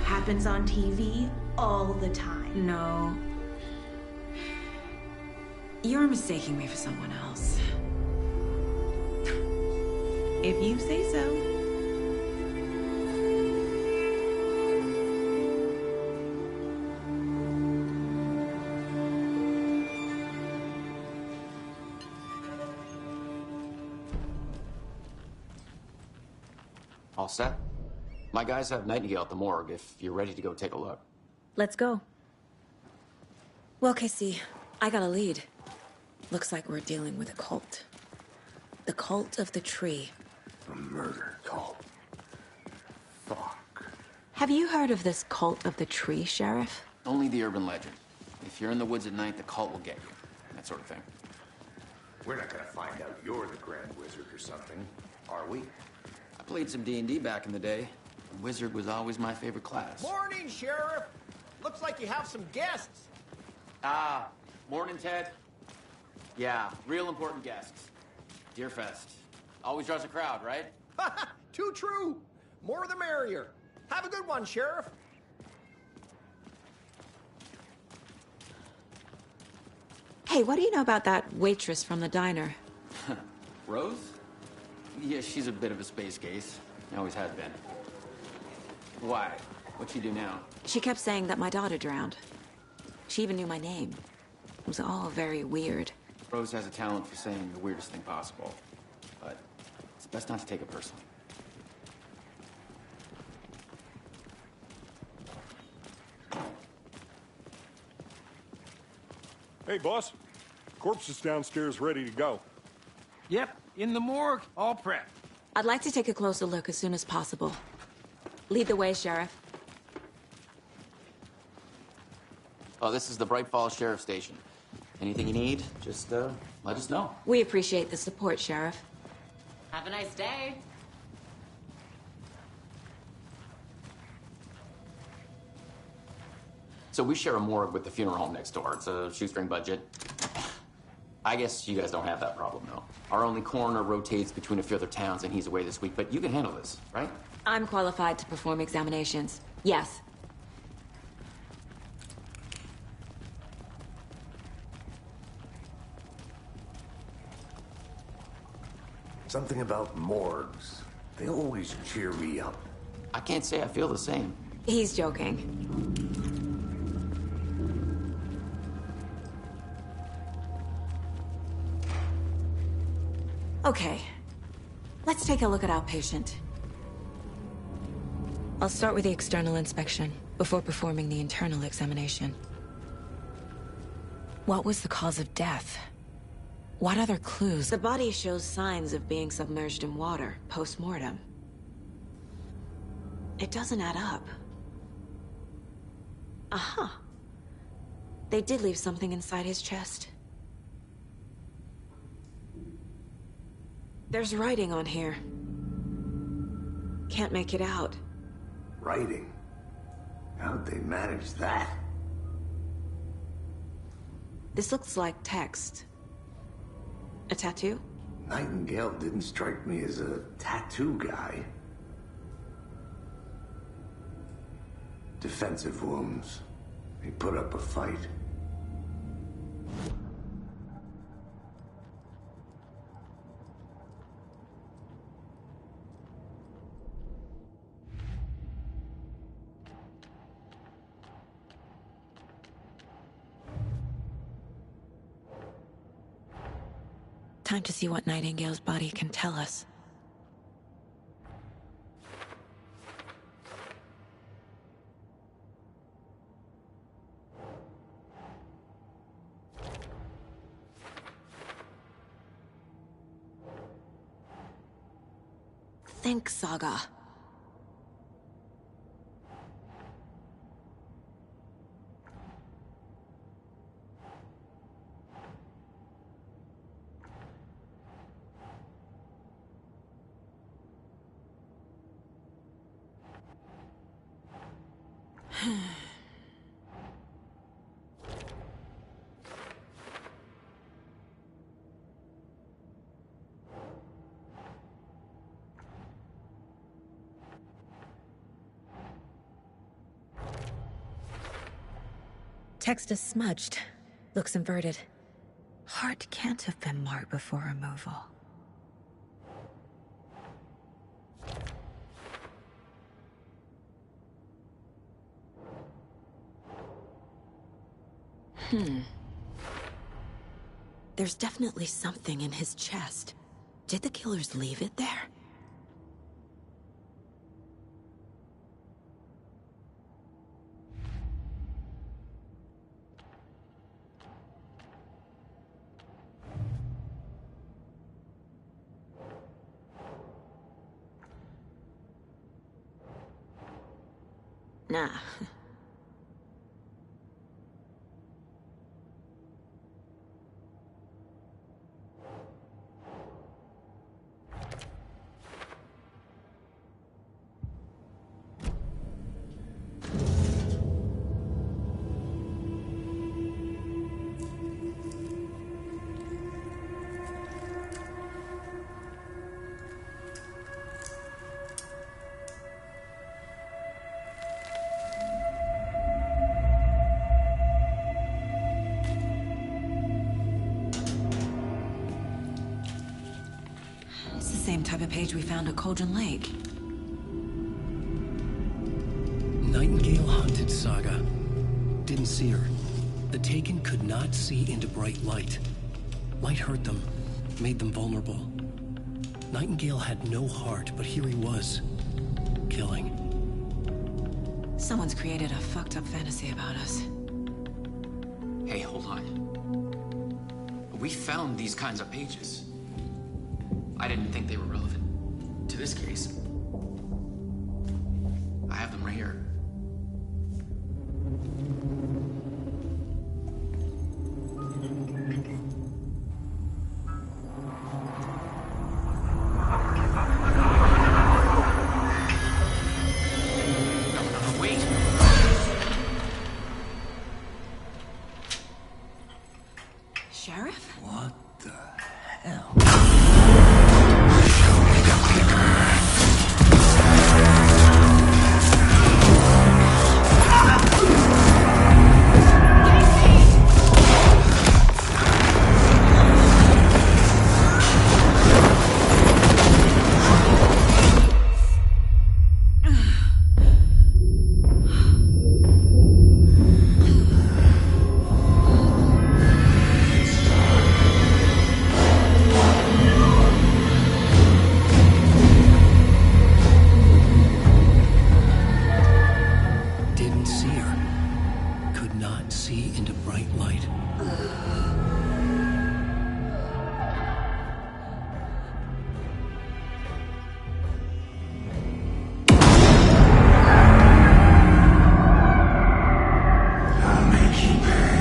Happens on TV all the time. No. You're mistaking me for someone else. If you say so. All set? My guys have Nightingale at the morgue if you're ready to go take a look. Let's go. Well, Casey, I got a lead. Looks like we're dealing with a cult. The cult of the tree. A murder cult. Fuck. Have you heard of this cult of the tree, Sheriff? Only the urban legend. If you're in the woods at night, the cult will get you. That sort of thing. We're not gonna find out you're the Grand Wizard or something, are we? I played some D&D back in the day. Wizard was always my favorite class. Morning, Sheriff. Looks like you have some guests. Ah, morning, Ted. Yeah, real important guests. Deerfest. Always draws a crowd, right? Too true. More the merrier. Have a good one, Sheriff. Hey, what do you know about that waitress from the diner? Rose? Yeah, she's a bit of a space case. Always has been. Why? What'd she do now? She kept saying that my daughter drowned. She even knew my name. It was all very weird. Rose has a talent for saying the weirdest thing possible. But it's best not to take it personally. Hey, boss. Corpse is downstairs ready to go. Yep, in the morgue, all prepped. I'd like to take a closer look as soon as possible. Lead the way, Sheriff. Oh, this is the Bright Falls Sheriff Station. Anything you need, just let us know. We appreciate the support, Sheriff. Have a nice day. So we share a morgue with the funeral home next door. It's a shoestring budget. I guess you guys don't have that problem, though. Our only coroner rotates between a few other towns, and he's away this week. But you can handle this, right? I'm qualified to perform examinations. Yes. Something about morgues. They always cheer me up. I can't say I feel the same. He's joking. Okay. Let's take a look at our patient. I'll start with the external inspection before performing the internal examination. What was the cause of death? What other clues? The body shows signs of being submerged in water post-mortem. It doesn't add up. Uh-huh. They did leave something inside his chest. There's writing on here. Can't make it out. Writing? How'd they manage that? This looks like text. A tattoo? Nightingale didn't strike me as a tattoo guy. Defensive wounds. He put up a fight. Time to see what Nightingale's body can tell us. Think, Saga. Text is smudged. Looks inverted. Heart can't have been marked before removal. There's definitely something in his chest. Did the killers leave it there? Nah. It's the same type of page we found at Cauldron Lake. Nightingale hunted Saga. Didn't see her. The Taken could not see into bright light. Light hurt them, made them vulnerable. Nightingale had no heart, but here he was, killing. Someone's created a fucked up fantasy about us. Hey, hold on. We found these kinds of pages. I didn't think they were relevant to this case. I have them right here. Sheriff? What the hell? Didn't see her. Could not see into bright light. I'll make you pay.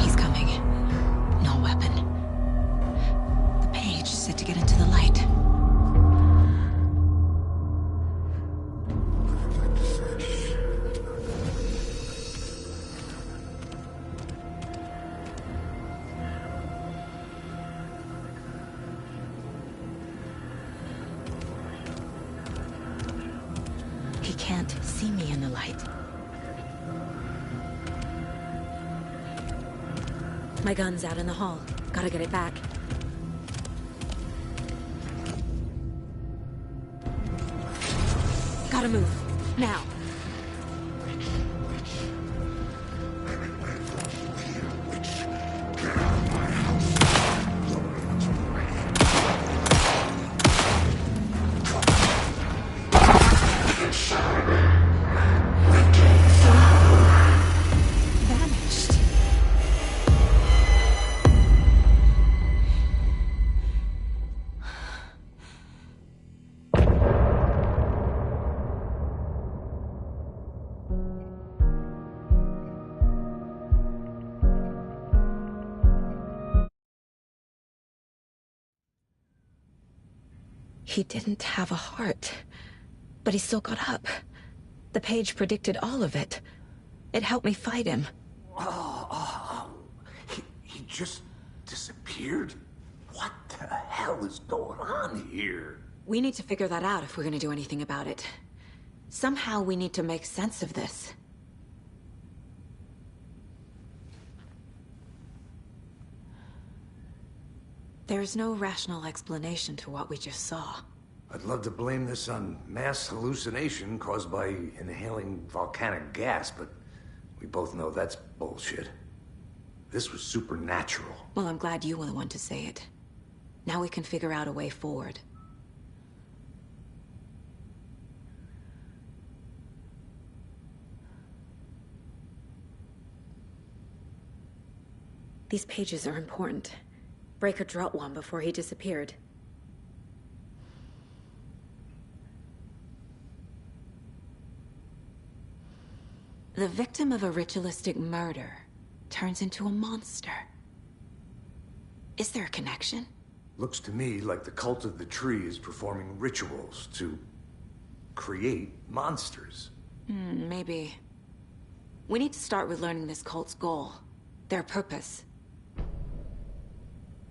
He's coming. No weapon. The page said to get into the light. He can't see me in the light. My gun's out in the hall. Gotta get it back. Gotta move. Now. Vanished. He didn't have a heart, but he still got up. The page predicted all of it. It helped me fight him. He just disappeared? What the hell is going on here? We need to figure that out if we're gonna do anything about it. Somehow we need to make sense of this. There's no rational explanation to what we just saw. I'd love to blame this on mass hallucination caused by inhaling volcanic gas, but we both know that's bullshit. This was supernatural. Well, I'm glad you were the one to say it. Now we can figure out a way forward. These pages are important. Breaker dropped one before he disappeared. The victim of a ritualistic murder turns into a monster. Is there a connection? Looks to me like the cult of the tree is performing rituals to create monsters. Maybe. We need to start with learning this cult's goal. Their purpose.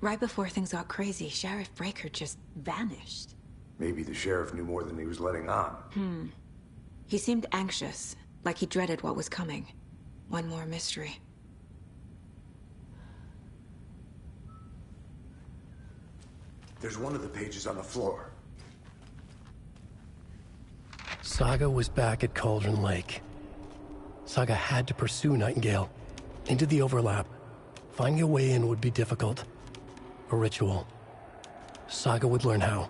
Right before things got crazy, Sheriff Breaker just vanished. Maybe the sheriff knew more than he was letting on. He seemed anxious, like he dreaded what was coming. One more mystery. There's one of the pages on the floor. Saga was back at Cauldron Lake. Saga had to pursue Nightingale. Into the overlap. Finding a way in would be difficult. A ritual. Saga would learn how.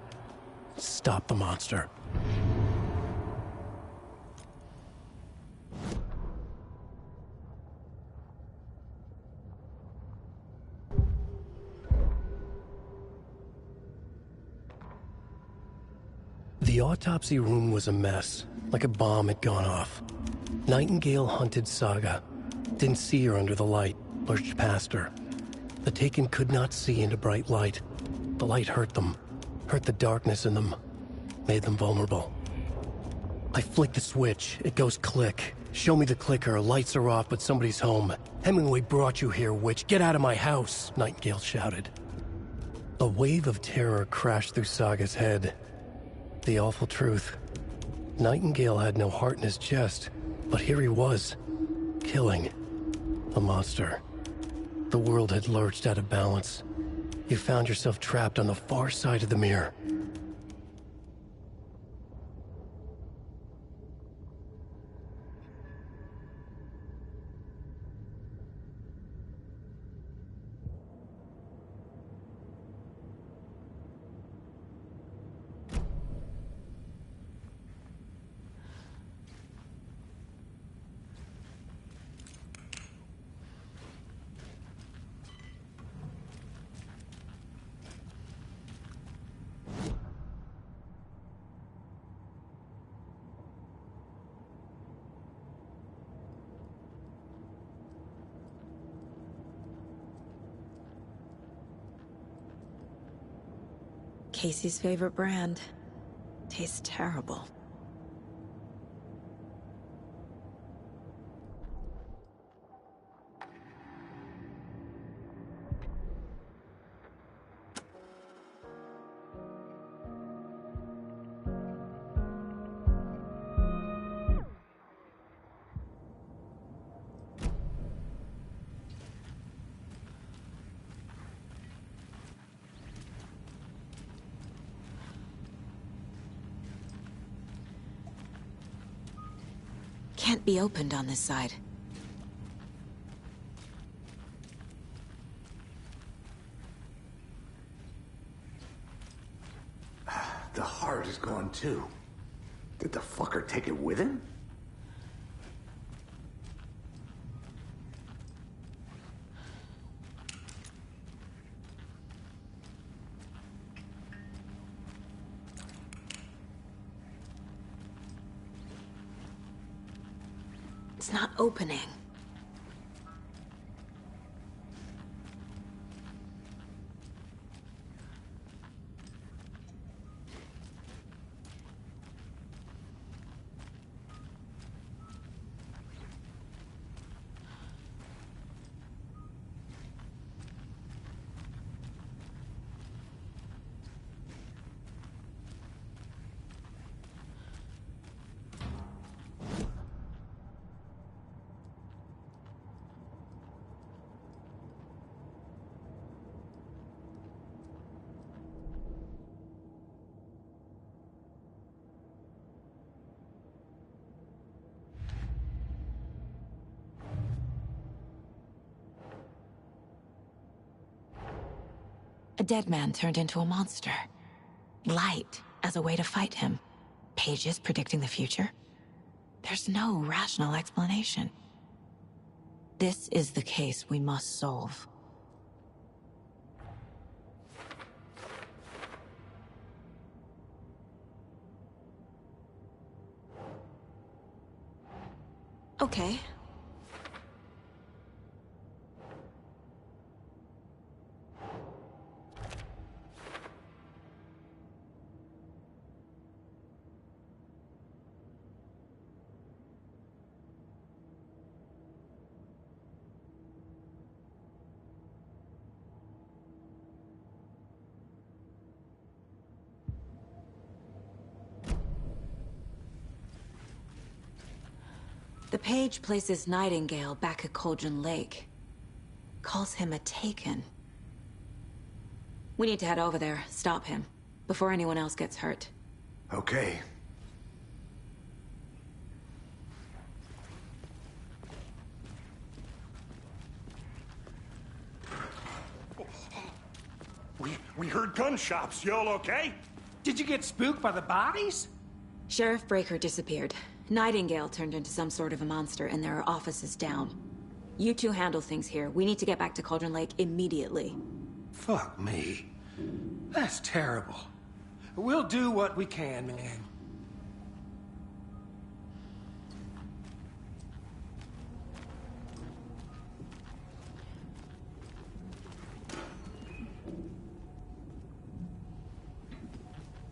Stop the monster. The autopsy room was a mess, like a bomb had gone off. Nightingale hunted Saga. Didn't see her under the light, lurched past her. The Taken could not see into bright light. The light hurt them, hurt the darkness in them, made them vulnerable. I flick the switch, it goes click. Show me the clicker, lights are off, but somebody's home. Hemingway brought you here, witch. Get out of my house, Nightingale shouted. A wave of terror crashed through Saga's head. The awful truth. Nightingale had no heart in his chest, but here he was, killing a monster. The world had lurched out of balance. You found yourself trapped on the far side of the mirror. Casey's favorite brand. Tastes terrible. Can't be opened on this side. The heart is gone too. Did the fucker take it with him? It's not opening. A dead man turned into a monster. Light as a way to fight him. Pages predicting the future. There's no rational explanation. This is the case we must solve. Okay. The page places Nightingale back at Cauldron Lake. Calls him a Taken. We need to head over there, stop him, before anyone else gets hurt. Okay. We heard gunshots. Y'all okay? Did you get spooked by the bodies? Sheriff Breaker disappeared. Nightingale turned into some sort of a monster, and there are offices down. You two handle things here. We need to get back to Cauldron Lake immediately. Fuck me. That's terrible. We'll do what we can, man.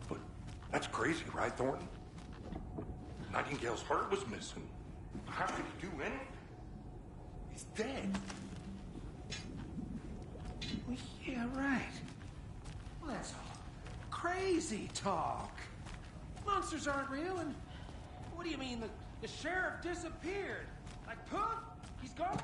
But that's crazy, right, Thornton? Nightingale's heart was missing. How could he do anything? He's dead. Well, yeah, right. Well, that's all crazy talk. Monsters aren't real, and what do you mean the sheriff disappeared? Like poof? He's gone?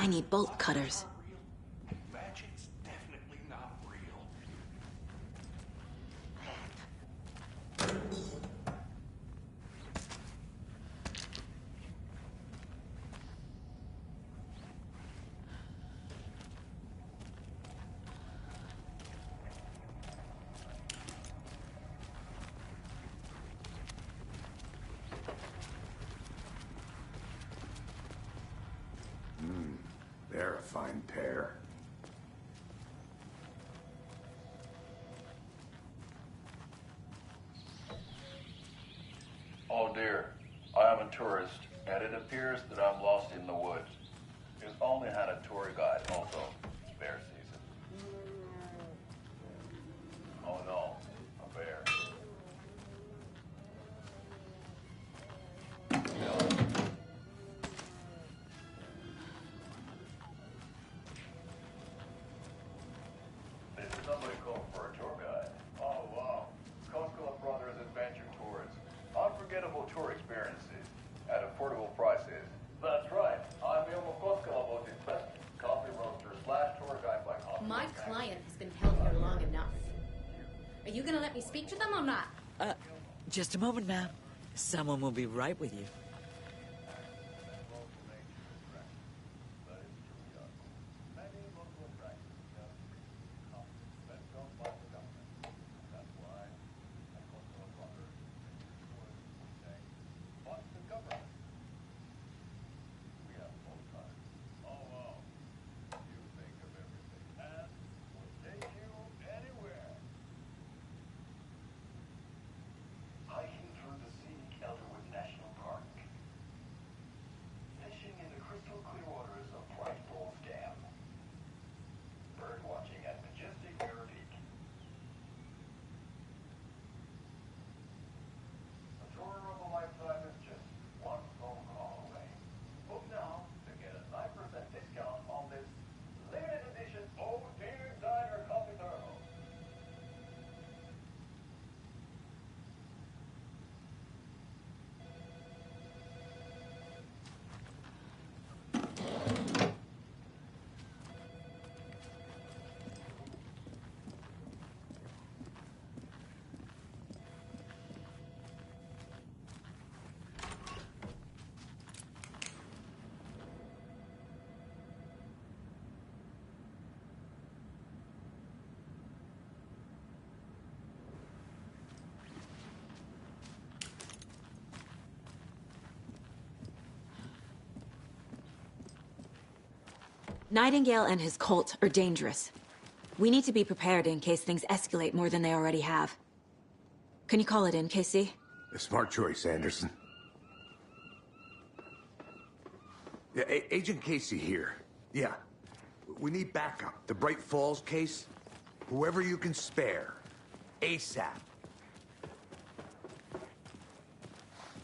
I need bolt cutters. Magic's definitely not real. They're a fine pair. Oh dear, I am a tourist, and it appears that I'm lost in the woods. He's only had a tour guide, also. It's bear season. Oh no, a bear. This is somebody calling for a tour guide. Oh wow, Costco Brothers Adventure Tours. Unforgettable tour experiences at affordable prices. That's right. I'm Ilmo Costco, best coffee roaster / tour guide by coffee. My client has been held here long enough. Are you gonna let me speak to them or not? Just a moment, ma'am. Someone will be right with you. Hiking through the scenic Elderwood National Park. Nightingale and his cult are dangerous. We need to be prepared in case things escalate more than they already have. Can you call it in, Casey? A smart choice, Anderson. Yeah, Agent Casey here. Yeah. We need backup. The Bright Falls case? Whoever you can spare. ASAP.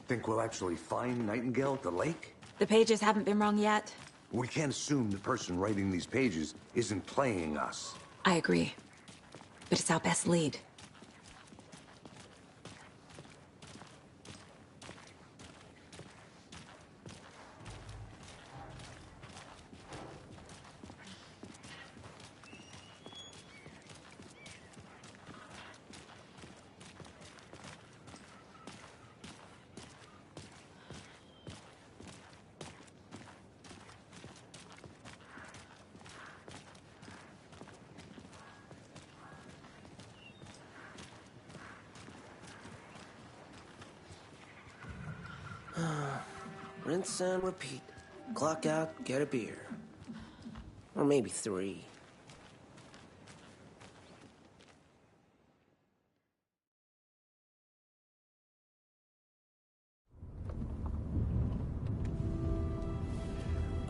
Think we'll actually find Nightingale at the lake? The pages haven't been wrong yet. We can't assume the person writing these pages isn't playing us. I agree. But it's our best lead. Rinse and repeat. Clock out, get a beer. Or maybe 3.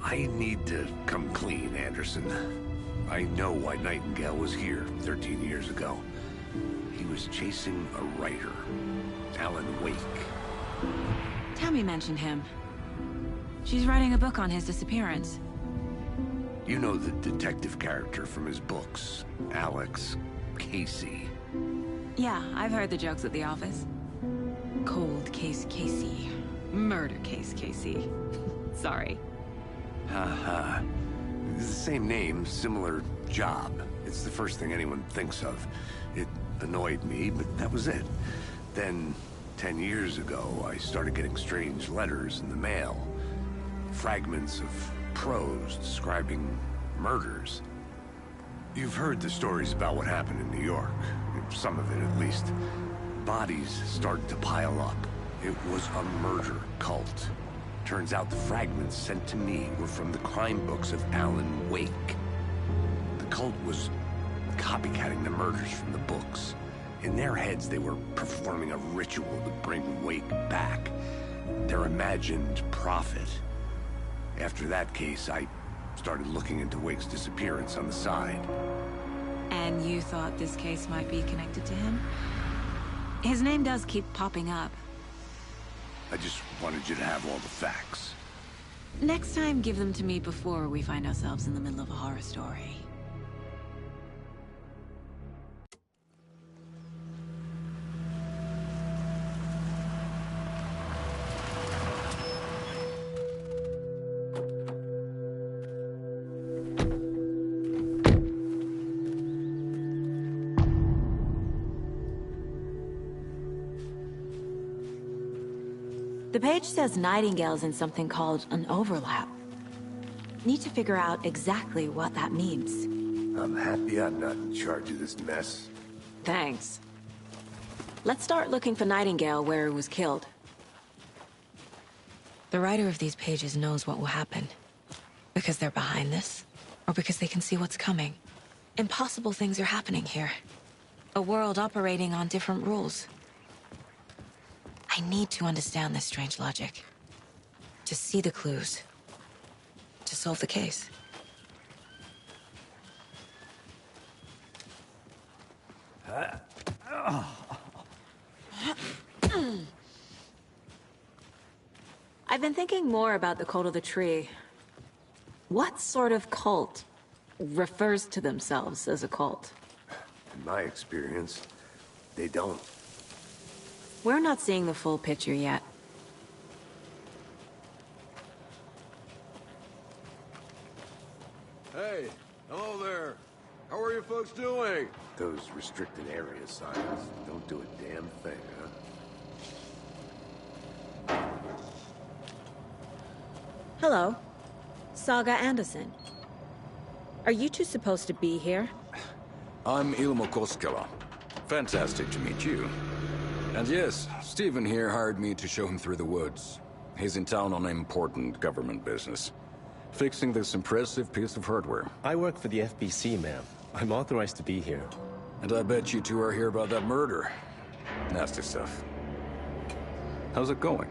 I need to come clean, Anderson. I know why Nightingale was here 13 years ago. He was chasing a writer, Alan Wake. Tammy mentioned him. She's writing a book on his disappearance. You know the detective character from his books, Alex Casey. Yeah, I've heard the jokes at the office. Cold case Casey. Murder case Casey. Sorry. Haha. It's the same name, similar job. It's the first thing anyone thinks of. It annoyed me, but that was it. Then, 10 years ago, I started getting strange letters in the mail. Fragments of prose describing murders. You've heard the stories about what happened in New York. Some of it, at least. Bodies started to pile up. It was a murder cult. Turns out the fragments sent to me were from the crime books of Alan Wake. The cult was copycatting the murders from the books. In their heads, they were performing a ritual to bring Wake back. Their imagined prophet. After that case, I started looking into Wake's disappearance on the side. And you thought this case might be connected to him? His name does keep popping up. I just wanted you to have all the facts. Next time, give them to me before we find ourselves in the middle of a horror story. The page says Nightingale's in something called an overlap. Need to figure out exactly what that means. I'm happy I'm not in charge of this mess. Thanks. Let's start looking for Nightingale where he was killed. The writer of these pages knows what will happen. Because they're behind this, or because they can see what's coming. Impossible things are happening here. A world operating on different rules. I need to understand this strange logic. To see the clues. To solve the case. I've been thinking more about the cult of the tree. What sort of cult refers to themselves as a cult? In my experience, they don't. We're not seeing the full picture yet. Hey, hello there. How are you folks doing? Those restricted area signs don't do a damn thing, huh? Hello. Saga Anderson. Are you two supposed to be here? I'm Ilmo Koskela. Fantastic to meet you. And yes, Stephen here hired me to show him through the woods. He's in town on important government business. Fixing this impressive piece of hardware. I work for the FBC, ma'am. I'm authorized to be here. And I bet you two are here about that murder. Nasty stuff. How's it going?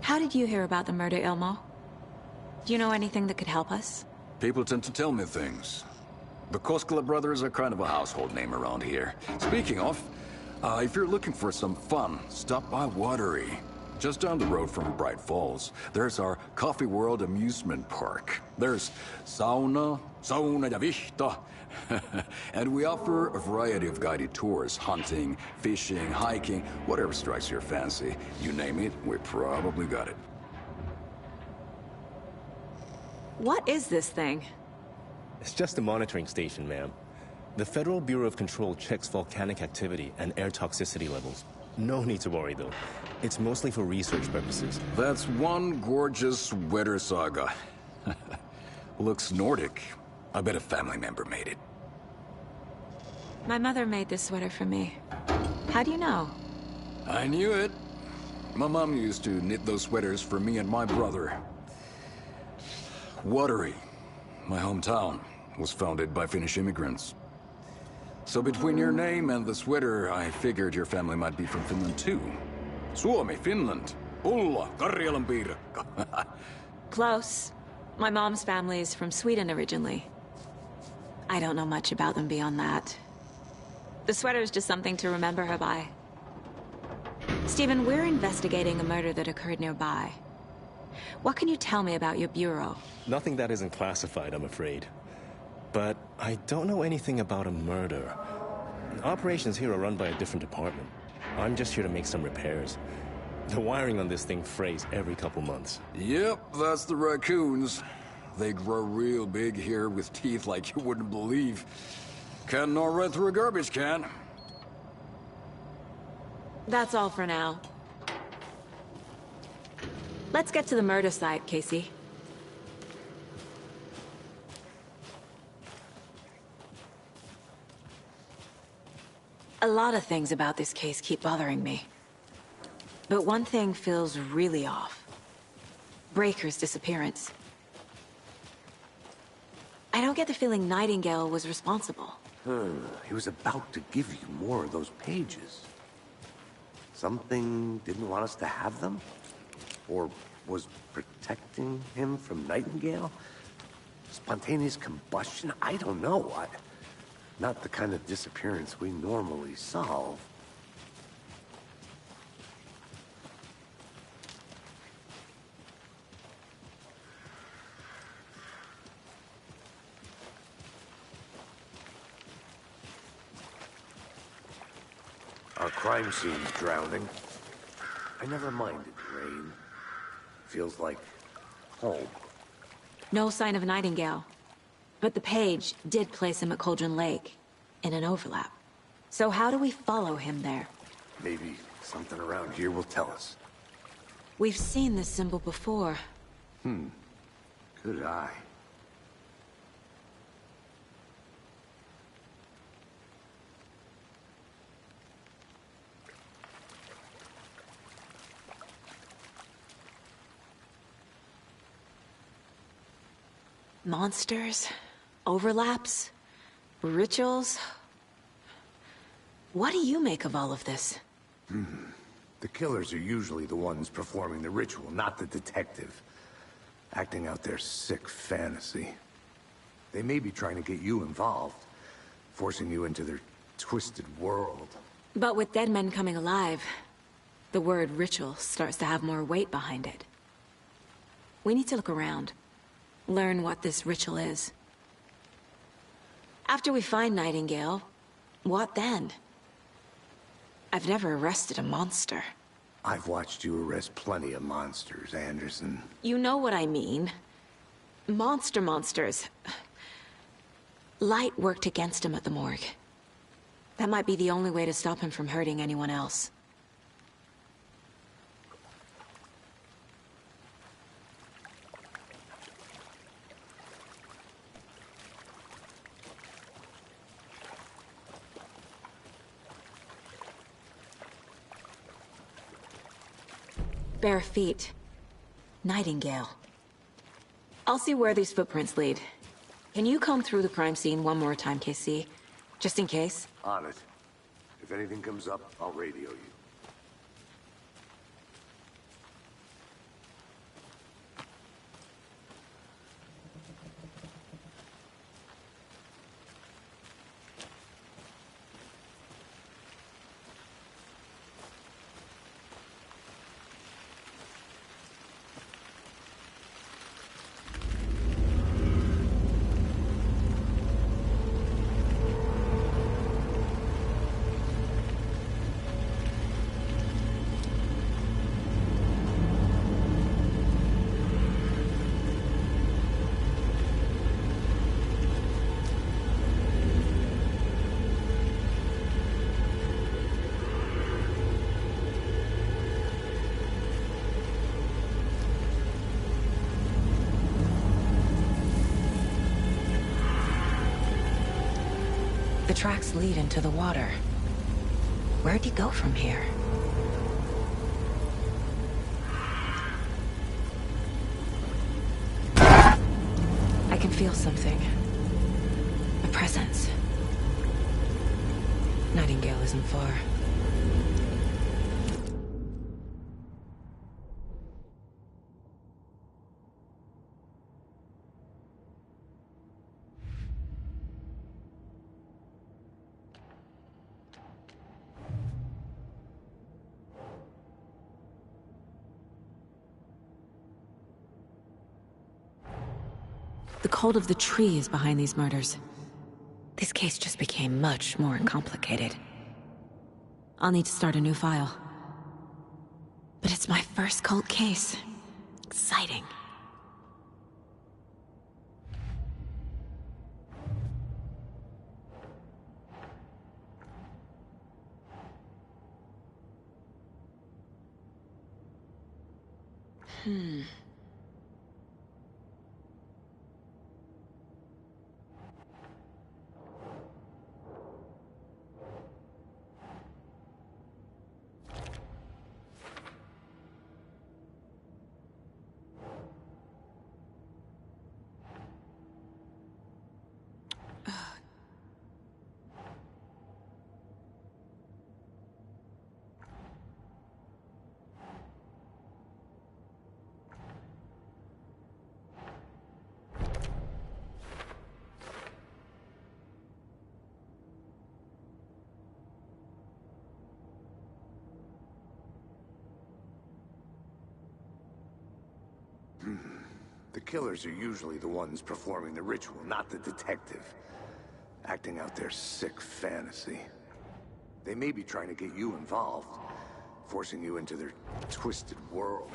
How did you hear about the murder, Ilmo? Do you know anything that could help us? People tend to tell me things. The Koskela brothers are kind of a household name around here. Speaking of, if you're looking for some fun, stop by Watery. Just down the road from Bright Falls, there's our Coffee World amusement park. There's sauna ja vihta. And we offer a variety of guided tours, hunting, fishing, hiking, whatever strikes your fancy. You name it, we probably got it. What is this thing? It's just a monitoring station, ma'am. The Federal Bureau of Control checks volcanic activity and air toxicity levels. No need to worry, though. It's mostly for research purposes. That's one gorgeous weather saga. Looks Nordic. I bet a family member made it. My mother made this sweater for me. How do you know? I knew it. My mom used to knit those sweaters for me and my brother. Watery, my hometown, was founded by Finnish immigrants. So between your name and the sweater, I figured your family might be from Finland too. Suomi, Finland. Ulla, Karjalan piirakka. Close. My mom's family is from Sweden originally. I don't know much about them beyond that. The sweater is just something to remember her by. Stephen, we're investigating a murder that occurred nearby. What can you tell me about your bureau? Nothing that isn't classified, I'm afraid. But I don't know anything about a murder. Operations here are run by a different department. I'm just here to make some repairs. The wiring on this thing frays every couple months. Yep, that's the raccoons. They grow real big here with teeth like you wouldn't believe. Can't gnaw right through a garbage can. That's all for now. Let's get to the murder site, Casey. A lot of things about this case keep bothering me. But one thing feels really off. Breaker's disappearance. I don't get the feeling Nightingale was responsible. He was about to give you more of those pages. Something didn't want us to have them? Or was protecting him from Nightingale? Spontaneous combustion? I don't know. Not the kind of disappearance we normally solve. Our crime scene's drowning. I never minded rain. Feels like home. No sign of Nightingale. But the page did place him at Cauldron Lake, in an overlap. So how do we follow him there? Maybe something around here will tell us. We've seen this symbol before. Good eye. Monsters? Overlaps? Rituals? What do you make of all of this? The killers are usually the ones performing the ritual, not the detective. Acting out their sick fantasy. They may be trying to get you involved, forcing you into their twisted world. But with dead men coming alive, the word ritual starts to have more weight behind it. We need to look around. Learn what this ritual is. After we find Nightingale, what then? I've never arrested a monster. I've watched you arrest plenty of monsters, Anderson. You know what I mean. Monsters. Light worked against him at the morgue. That might be the only way to stop him from hurting anyone else. Bare feet. Nightingale. I'll see where these footprints lead. Can you comb through the crime scene one more time, KC? Just in case? On it. If anything comes up, I'll radio you. The tracks lead into the water. Where'd he go from here? I can feel something. A presence. Nightingale isn't far. The cult of the tree is behind these murders. This case just became much more complicated. I'll need to start a new file. But it's my first cult case. Exciting. The killers are usually the ones performing the ritual, not the detective. Acting out their sick fantasy. They may be trying to get you involved, forcing you into their twisted world.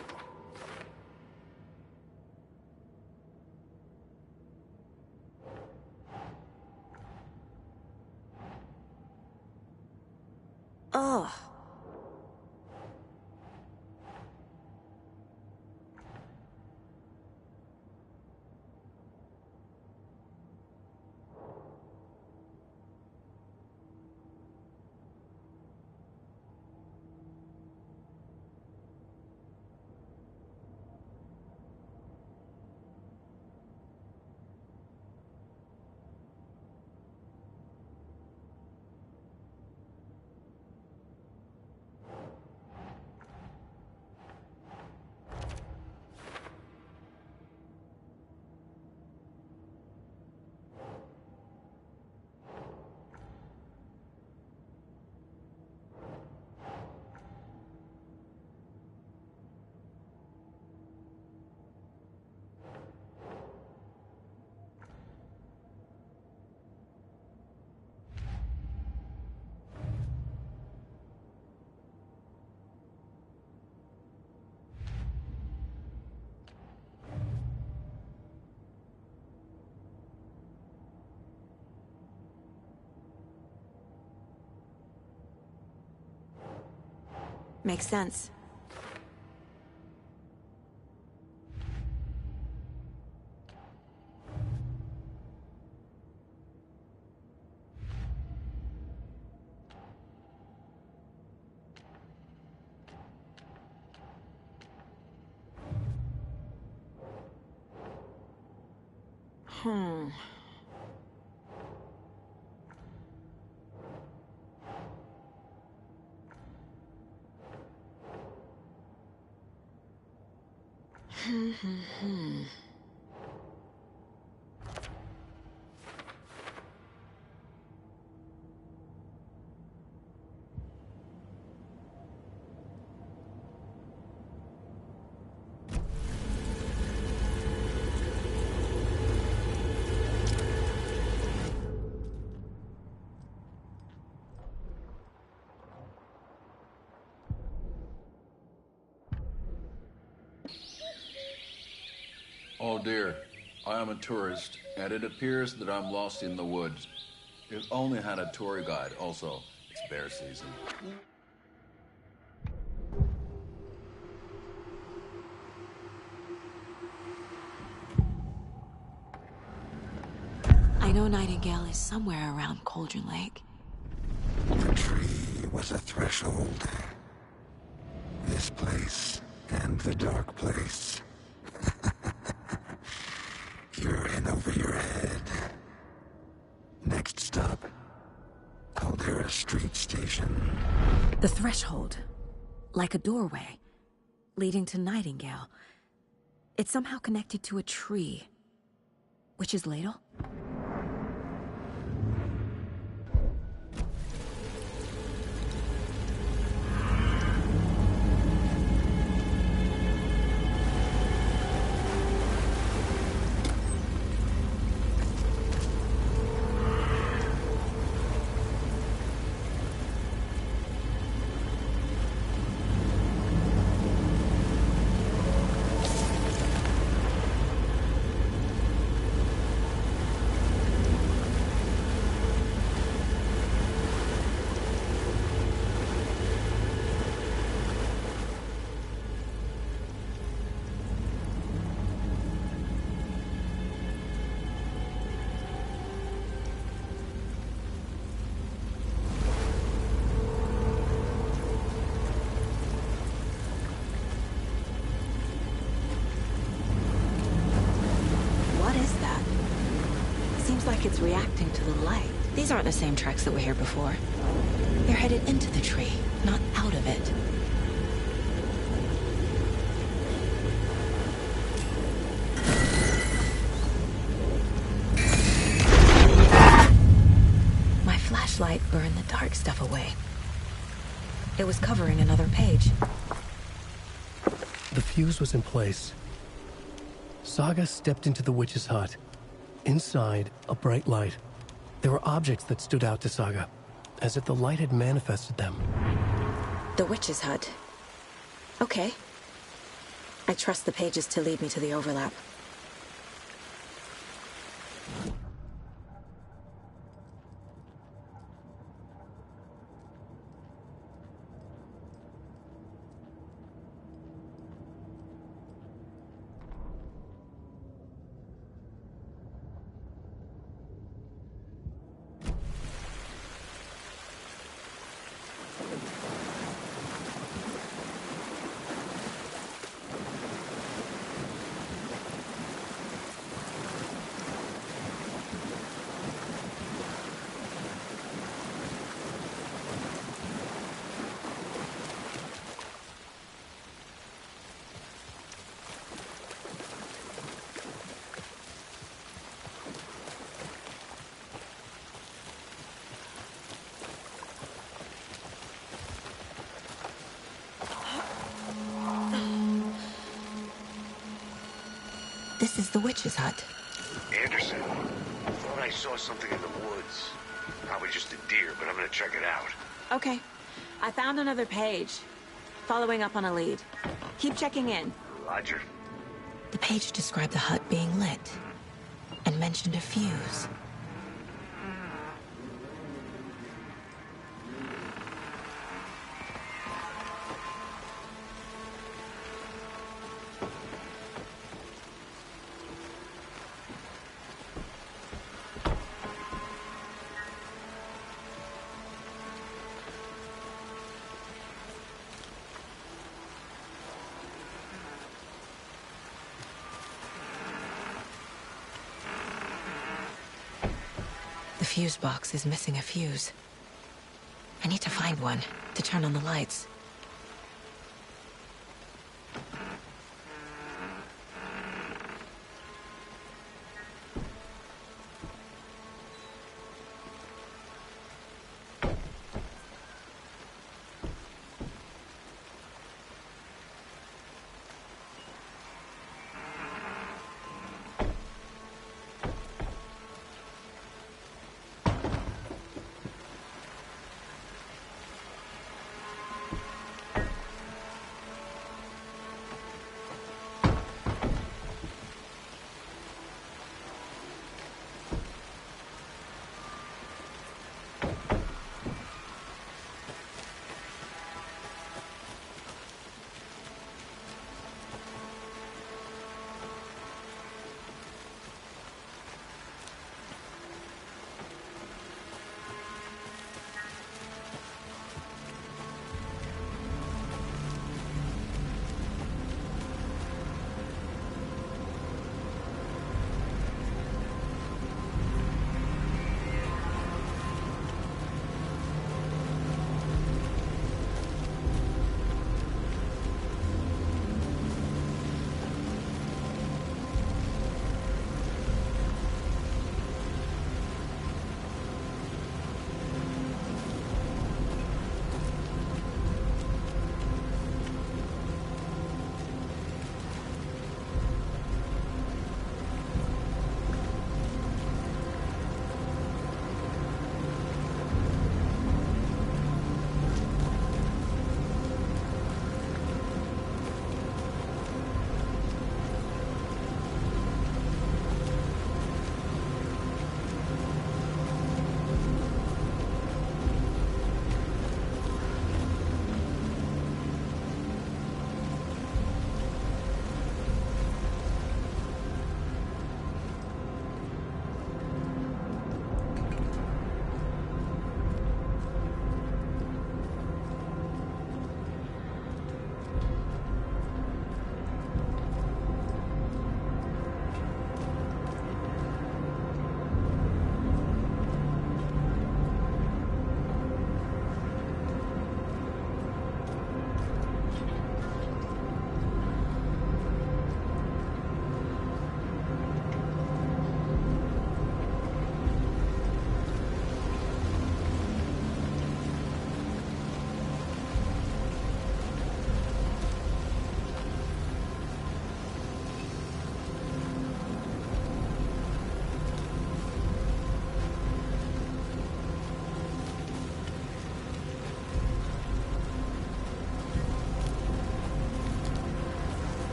Ugh. Makes sense. Hmm. Oh dear, I am a tourist, and it appears that I'm lost in the woods. If only had a tour guide. Also, it's bear season. I know Nightingale is somewhere around Cauldron Lake. The tree was a threshold. This place and the dark place. You're in over your head. Next stop, Caldera Street Station. The threshold. Like a doorway. Leading to Nightingale. It's somehow connected to a tree. Witch's Ladle? It's reacting to the light. These aren't the same tracks that were here before. They're headed into the tree, not out of it. My flashlight burned the dark stuff away. It was covering another page. The fuse was in place. Saga stepped into the witch's hut. Inside, a bright light. There were objects that stood out to Saga, as if the light had manifested them. The witch's hut. Okay. I trust the pages to lead me to the overlap. This is the witch's hut. Anderson, I thought I saw something in the woods. Probably just a deer, but I'm gonna check it out. Okay. I found another page. Following up on a lead. Keep checking in. Roger. The page described the hut being lit. And mentioned a fuse. fuse box is missing a fuse. I need to find one to turn on the lights.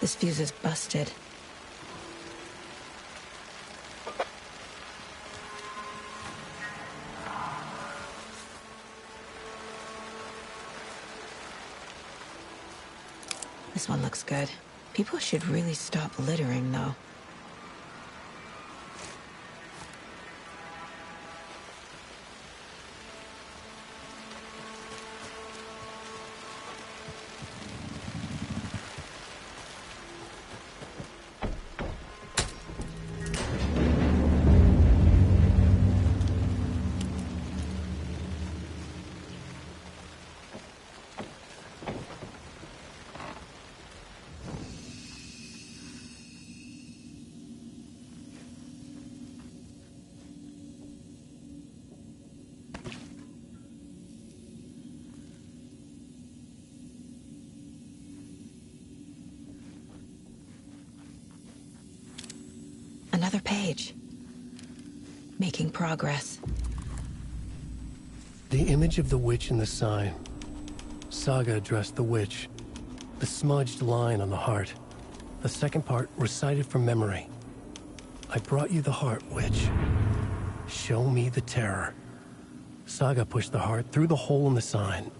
This fuse is busted. This one looks good. People should really stop littering, though. Another page. Making progress. The image of the witch in the sign. Saga addressed the witch. The smudged line on the heart. The second part recited from memory. I brought you the heart, witch. Show me the terror. Saga pushed the heart through the hole in the sign.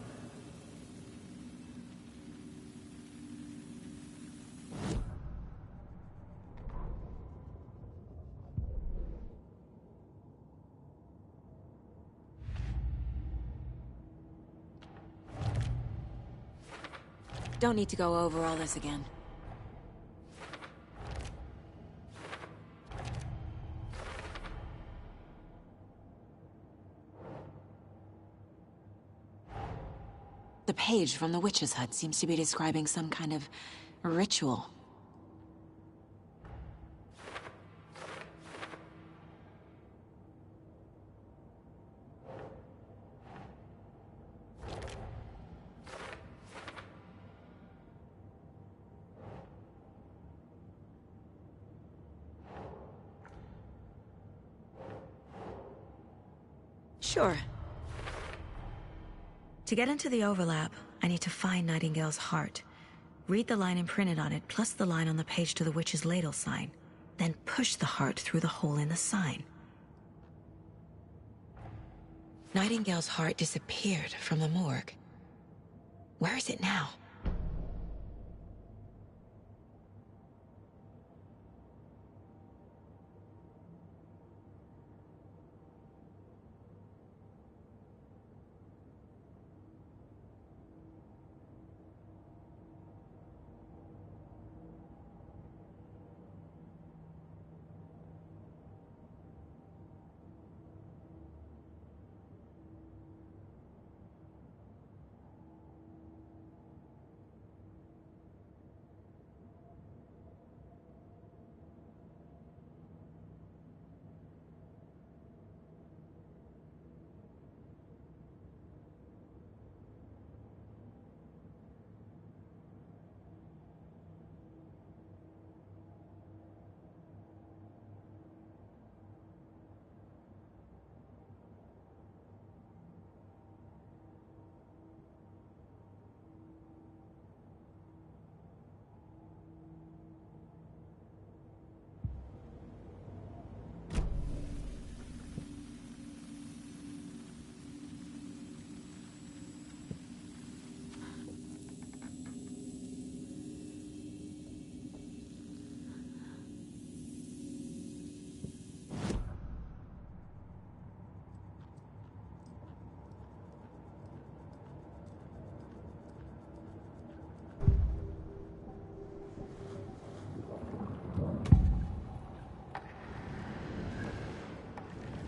Don't need to go over all this again. The page from the witch's hut seems to be describing some kind of ritual. Sure. To get into the overlap, I need to find Nightingale's heart. Read the line imprinted on it, plus the line on the page to the witch's ladle sign. Then push the heart through the hole in the sign. Nightingale's heart disappeared from the morgue. Where is it now?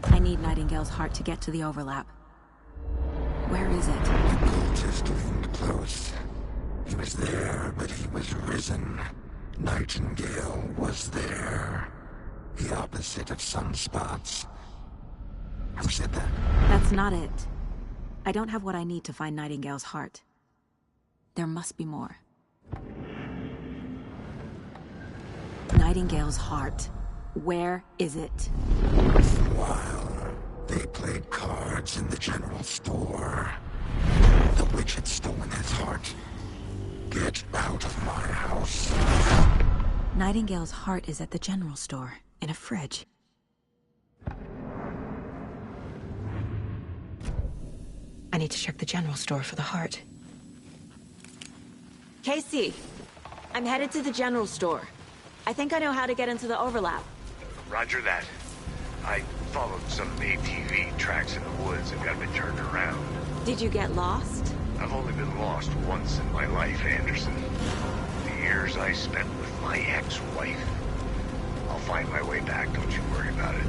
I need Nightingale's heart to get to the overlap. Where is it? The cultist leaned close. He was there, but he was risen. Nightingale was there. The opposite of sunspots. Who said that? That's not it. I don't have what I need to find Nightingale's heart. There must be more. Nightingale's heart. Where is it? While they played cards in the general store, the witch had stolen his heart. Get out of my house. Nightingale's heart is at the general store, in a fridge. I need to check the general store for the heart. Casey, I'm headed to the general store. I think I know how to get into the overlap. Roger that. I followed some ATV tracks in the woods and got a bit turned around. Did you get lost? I've only been lost once in my life, Anderson. The years I spent with my ex-wife. I'll find my way back, don't you worry about it.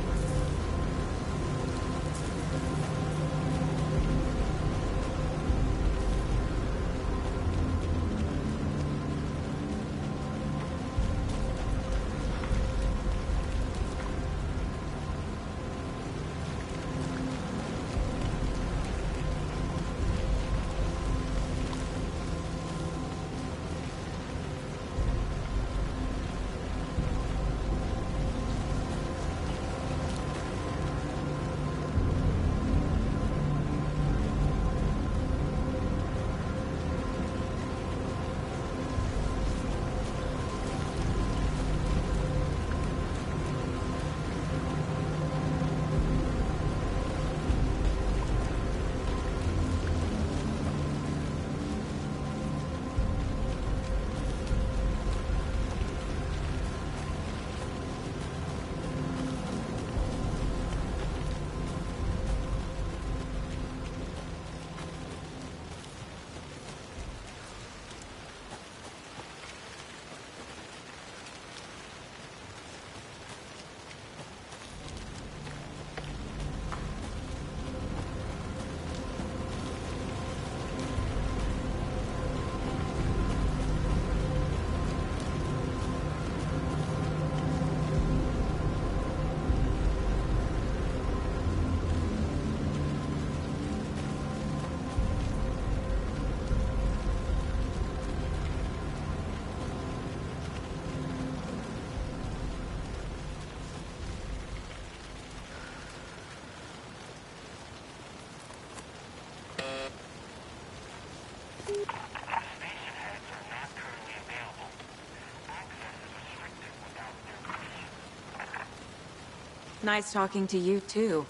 Nice talking to you, too.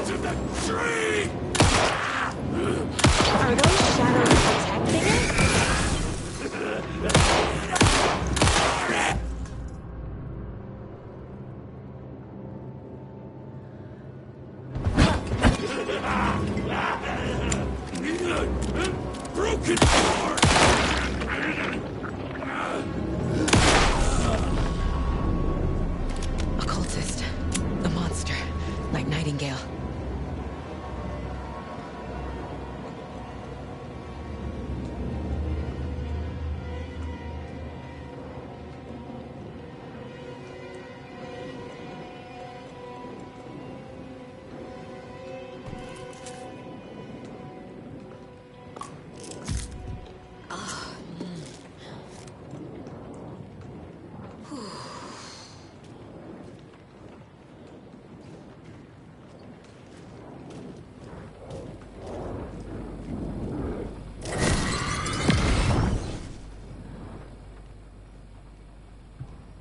to the tree! Are those shadows protecting it? Broken heart! Occultist. A monster. Like Nightingale.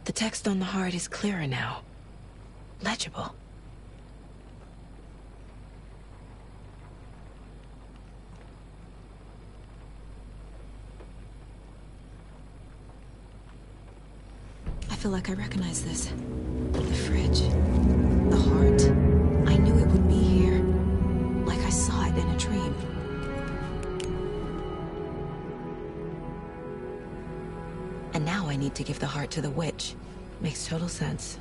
The text on the heart is clearer now. Legible. I feel like I recognize this. The fridge. The heart. I knew it would be here. Like I saw it in a dream. And now I need to give the heart to the witch. Makes total sense.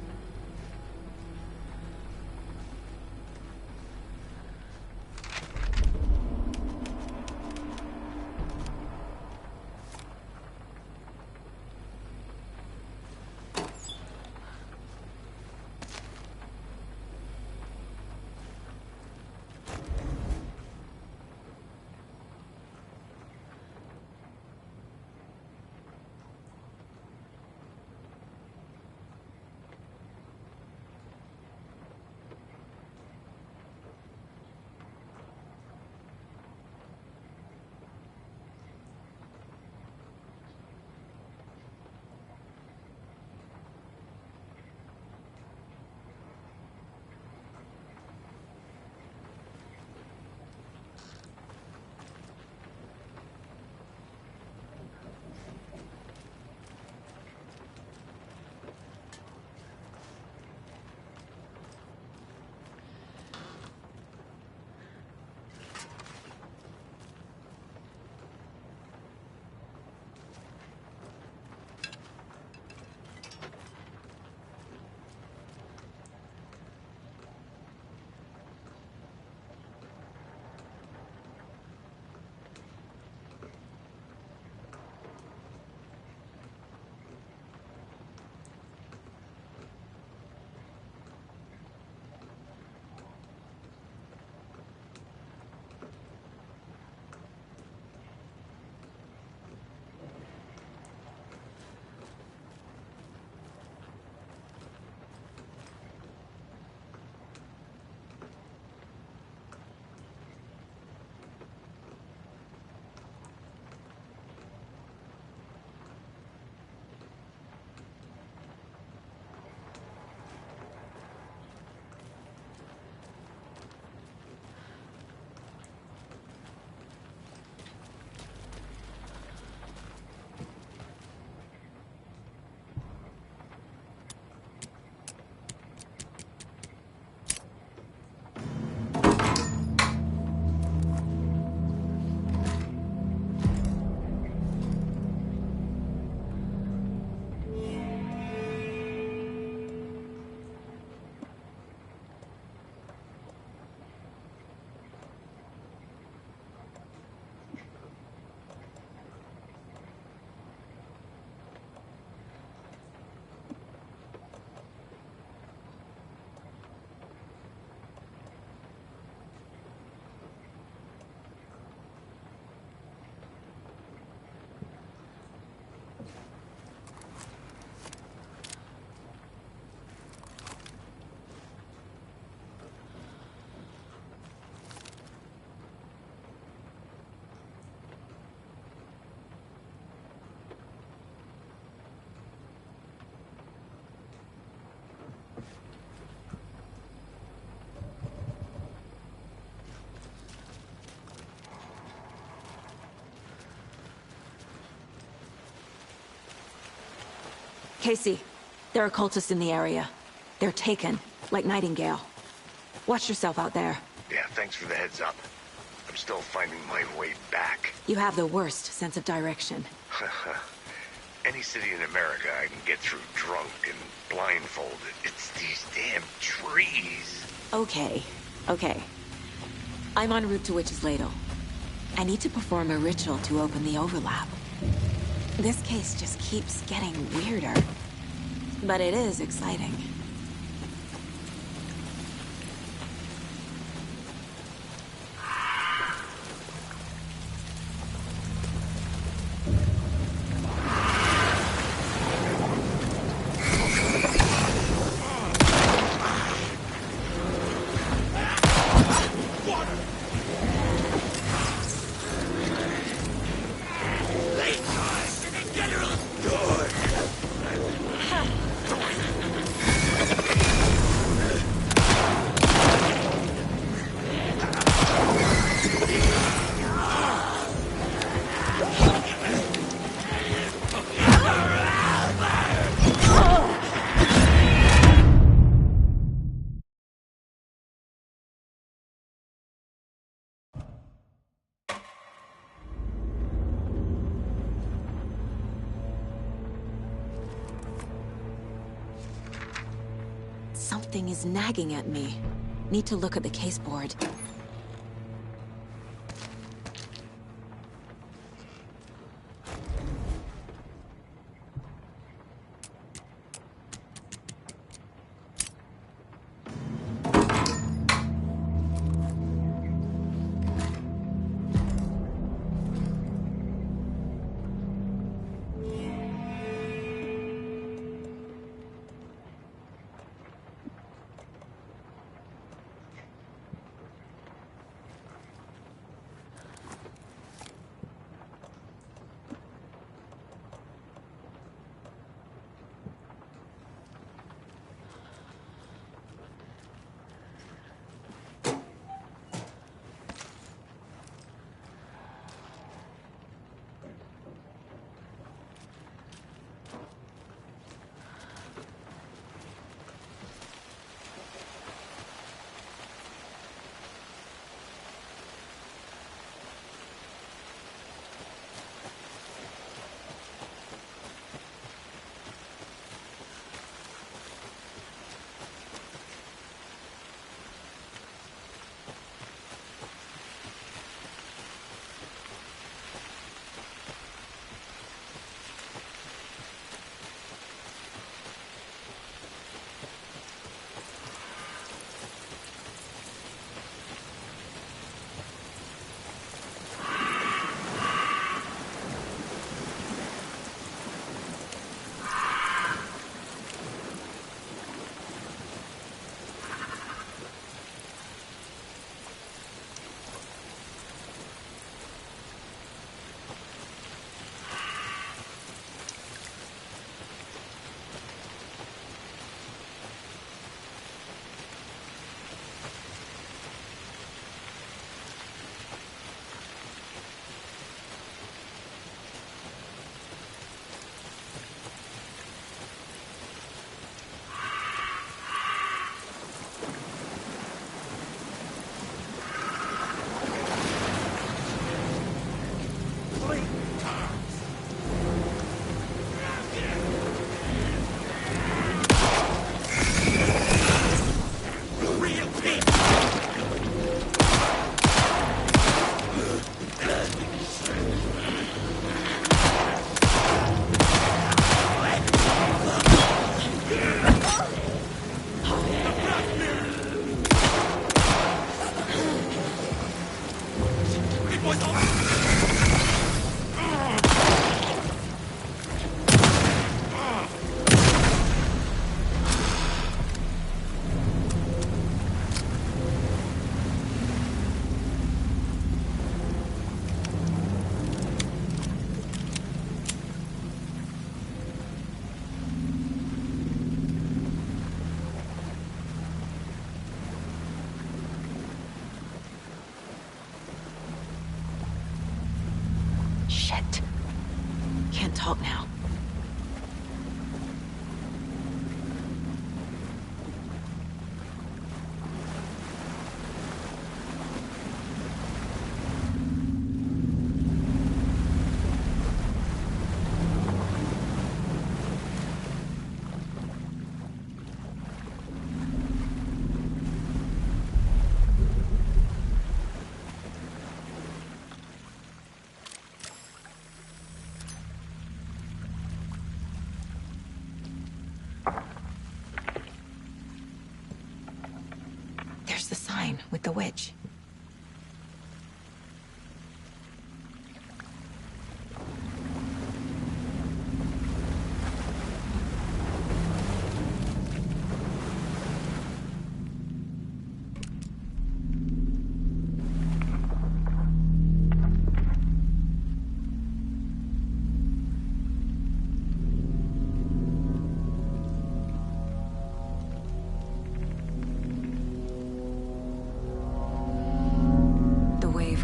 Casey, there are cultists in the area. They're taken, like Nightingale. Watch yourself out there. Yeah, thanks for the heads up. I'm still finding my way back. You have the worst sense of direction. Any city in America I can get through drunk and blindfolded. It's these damn trees. Okay. I'm en route to Witch's Ladle. I need to perform a ritual to open the overlap. This case just keeps getting weirder. But it is exciting. Something is nagging at me. Need to look at the caseboard. Shit. Can't talk now. line with the witch.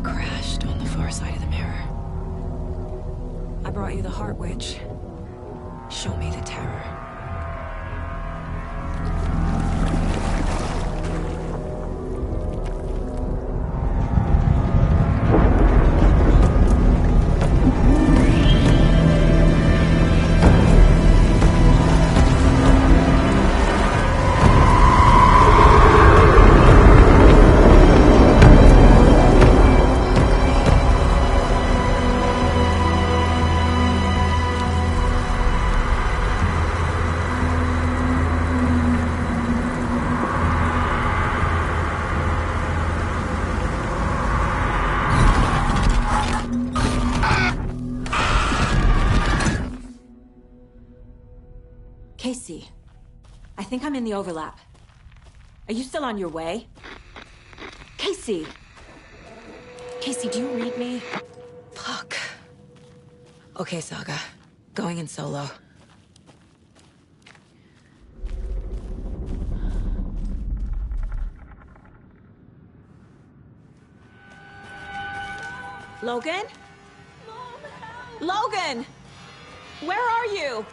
Crashed on the far side of the mirror. I brought you the Heart Witch. Show me the terror. Casey, I think I'm in the overlap. Are you still on your way? Casey! Casey, do you read me? Fuck. Okay, Saga. Going in solo. Logan? Logan! Where are you?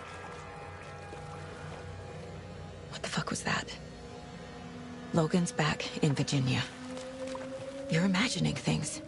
What the fuck was that? Logan's back in Virginia. You're imagining things.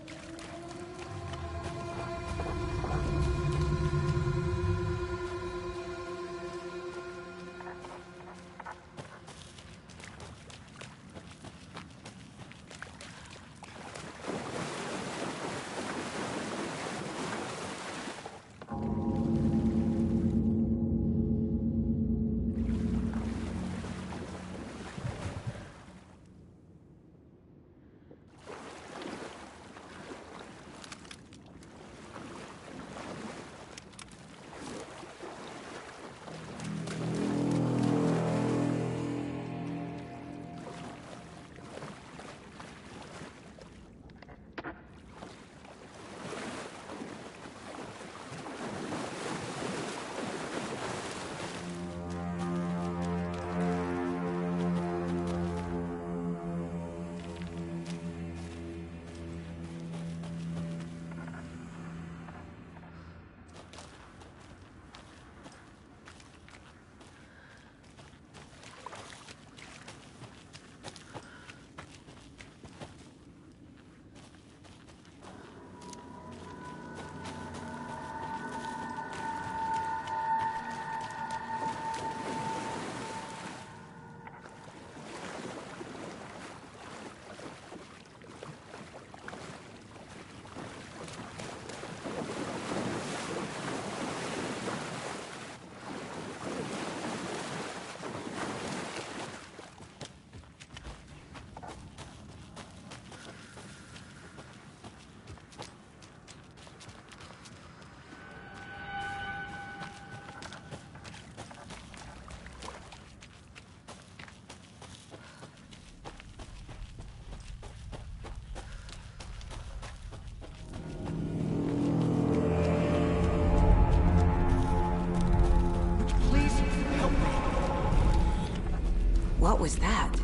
What was that?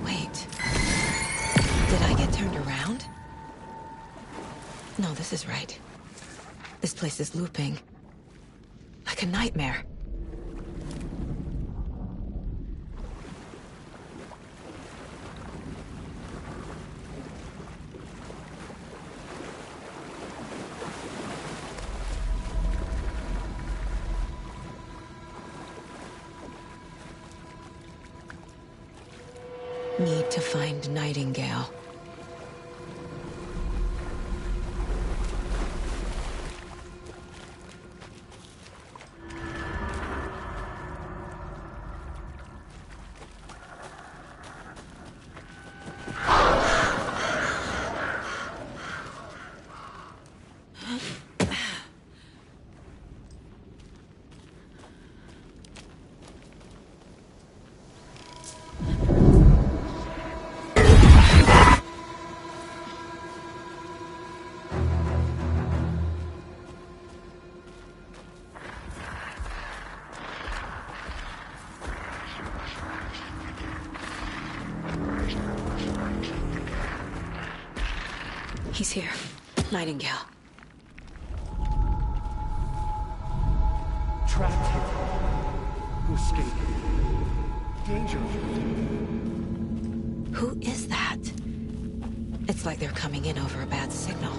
Wait. Did I get turned around? No, this is right. This place is looping. Like a nightmare. Need to find Nightingale. He's here. Nightingale. Trapped here. Who escaped? Danger. Who is that? It's like they're coming in over a bad signal.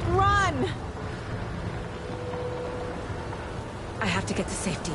Run! I have to get to safety.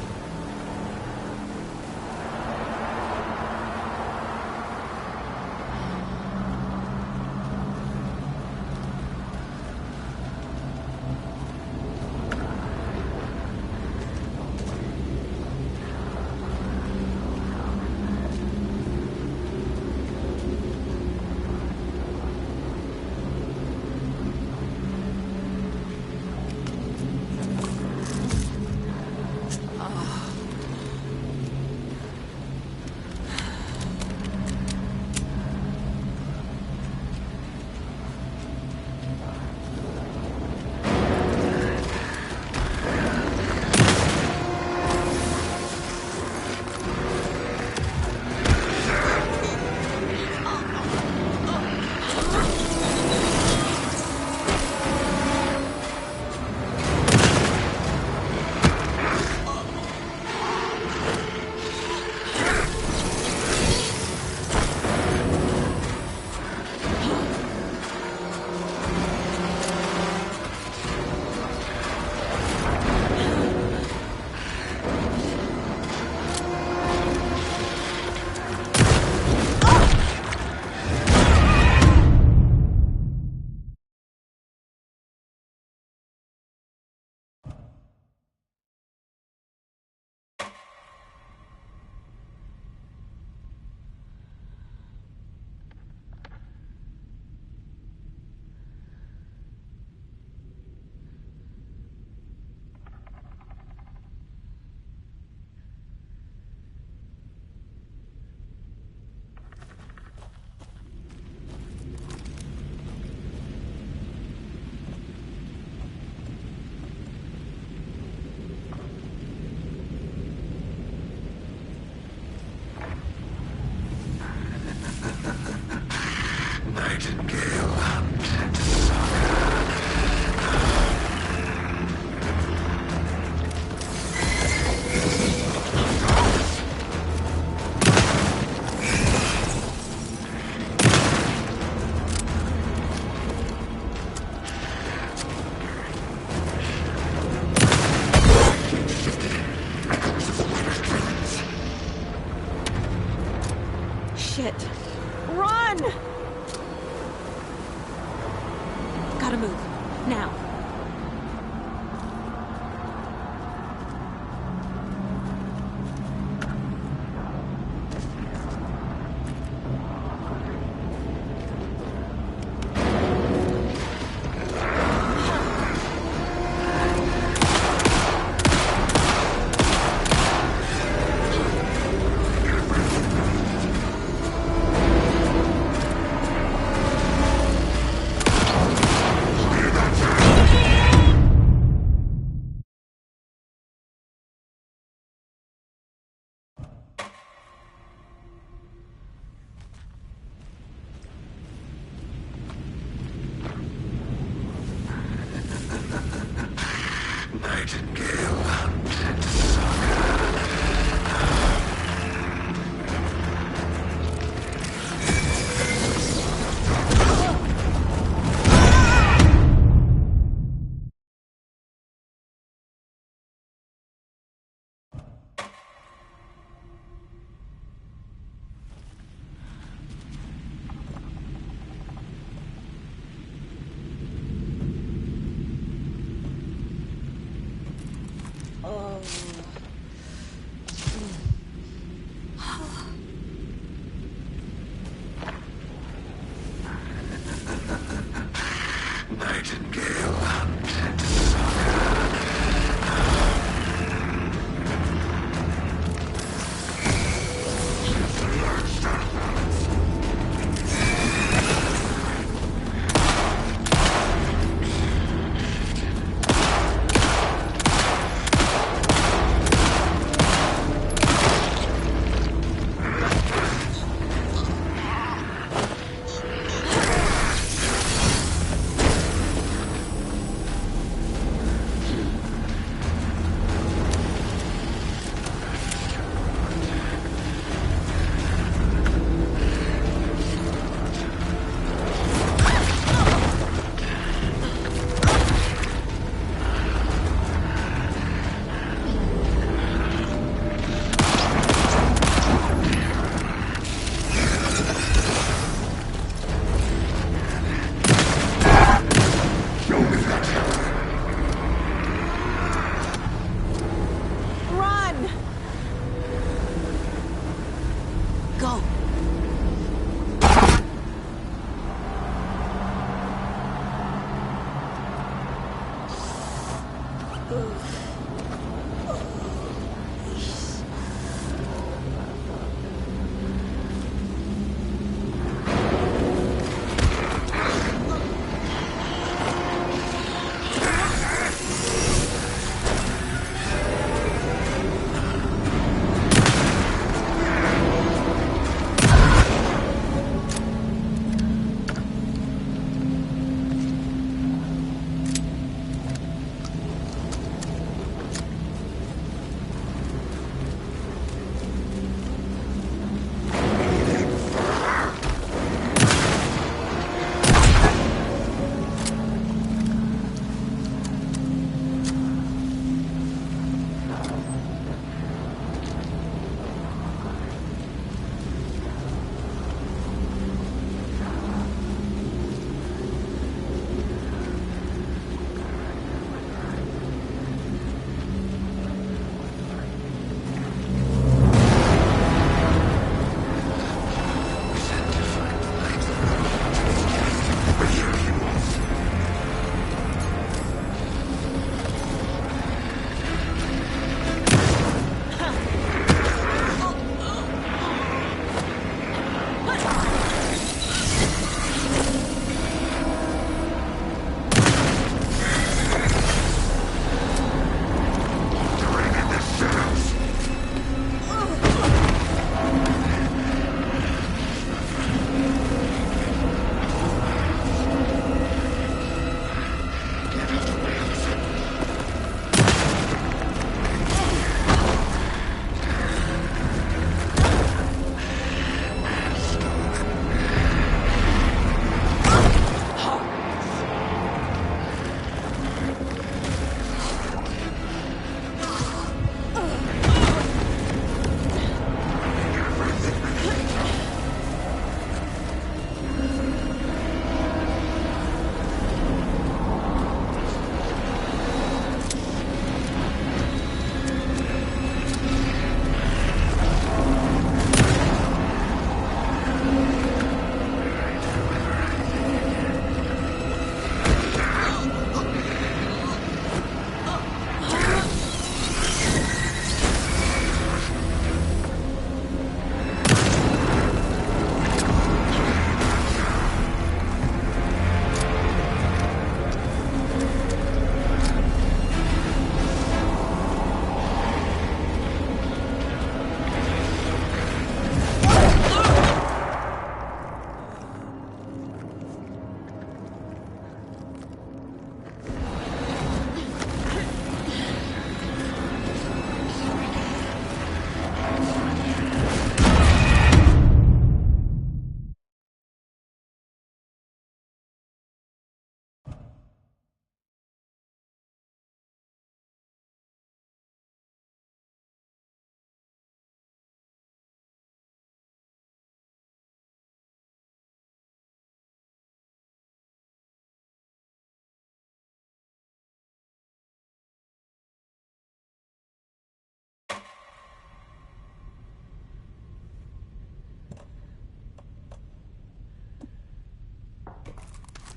Shit. Run! Gotta move. Now.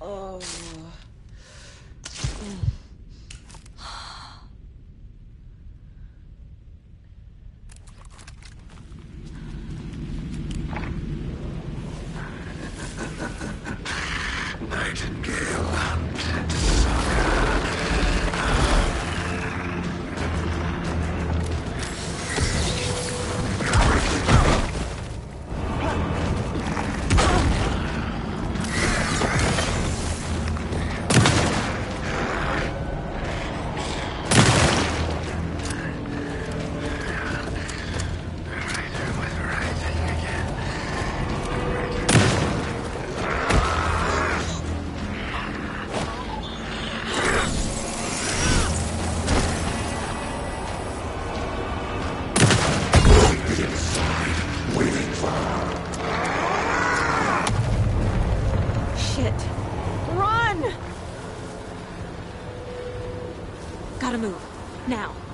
Oh. Nightingale hunted Saga. Shit. Run! Gotta move. Now.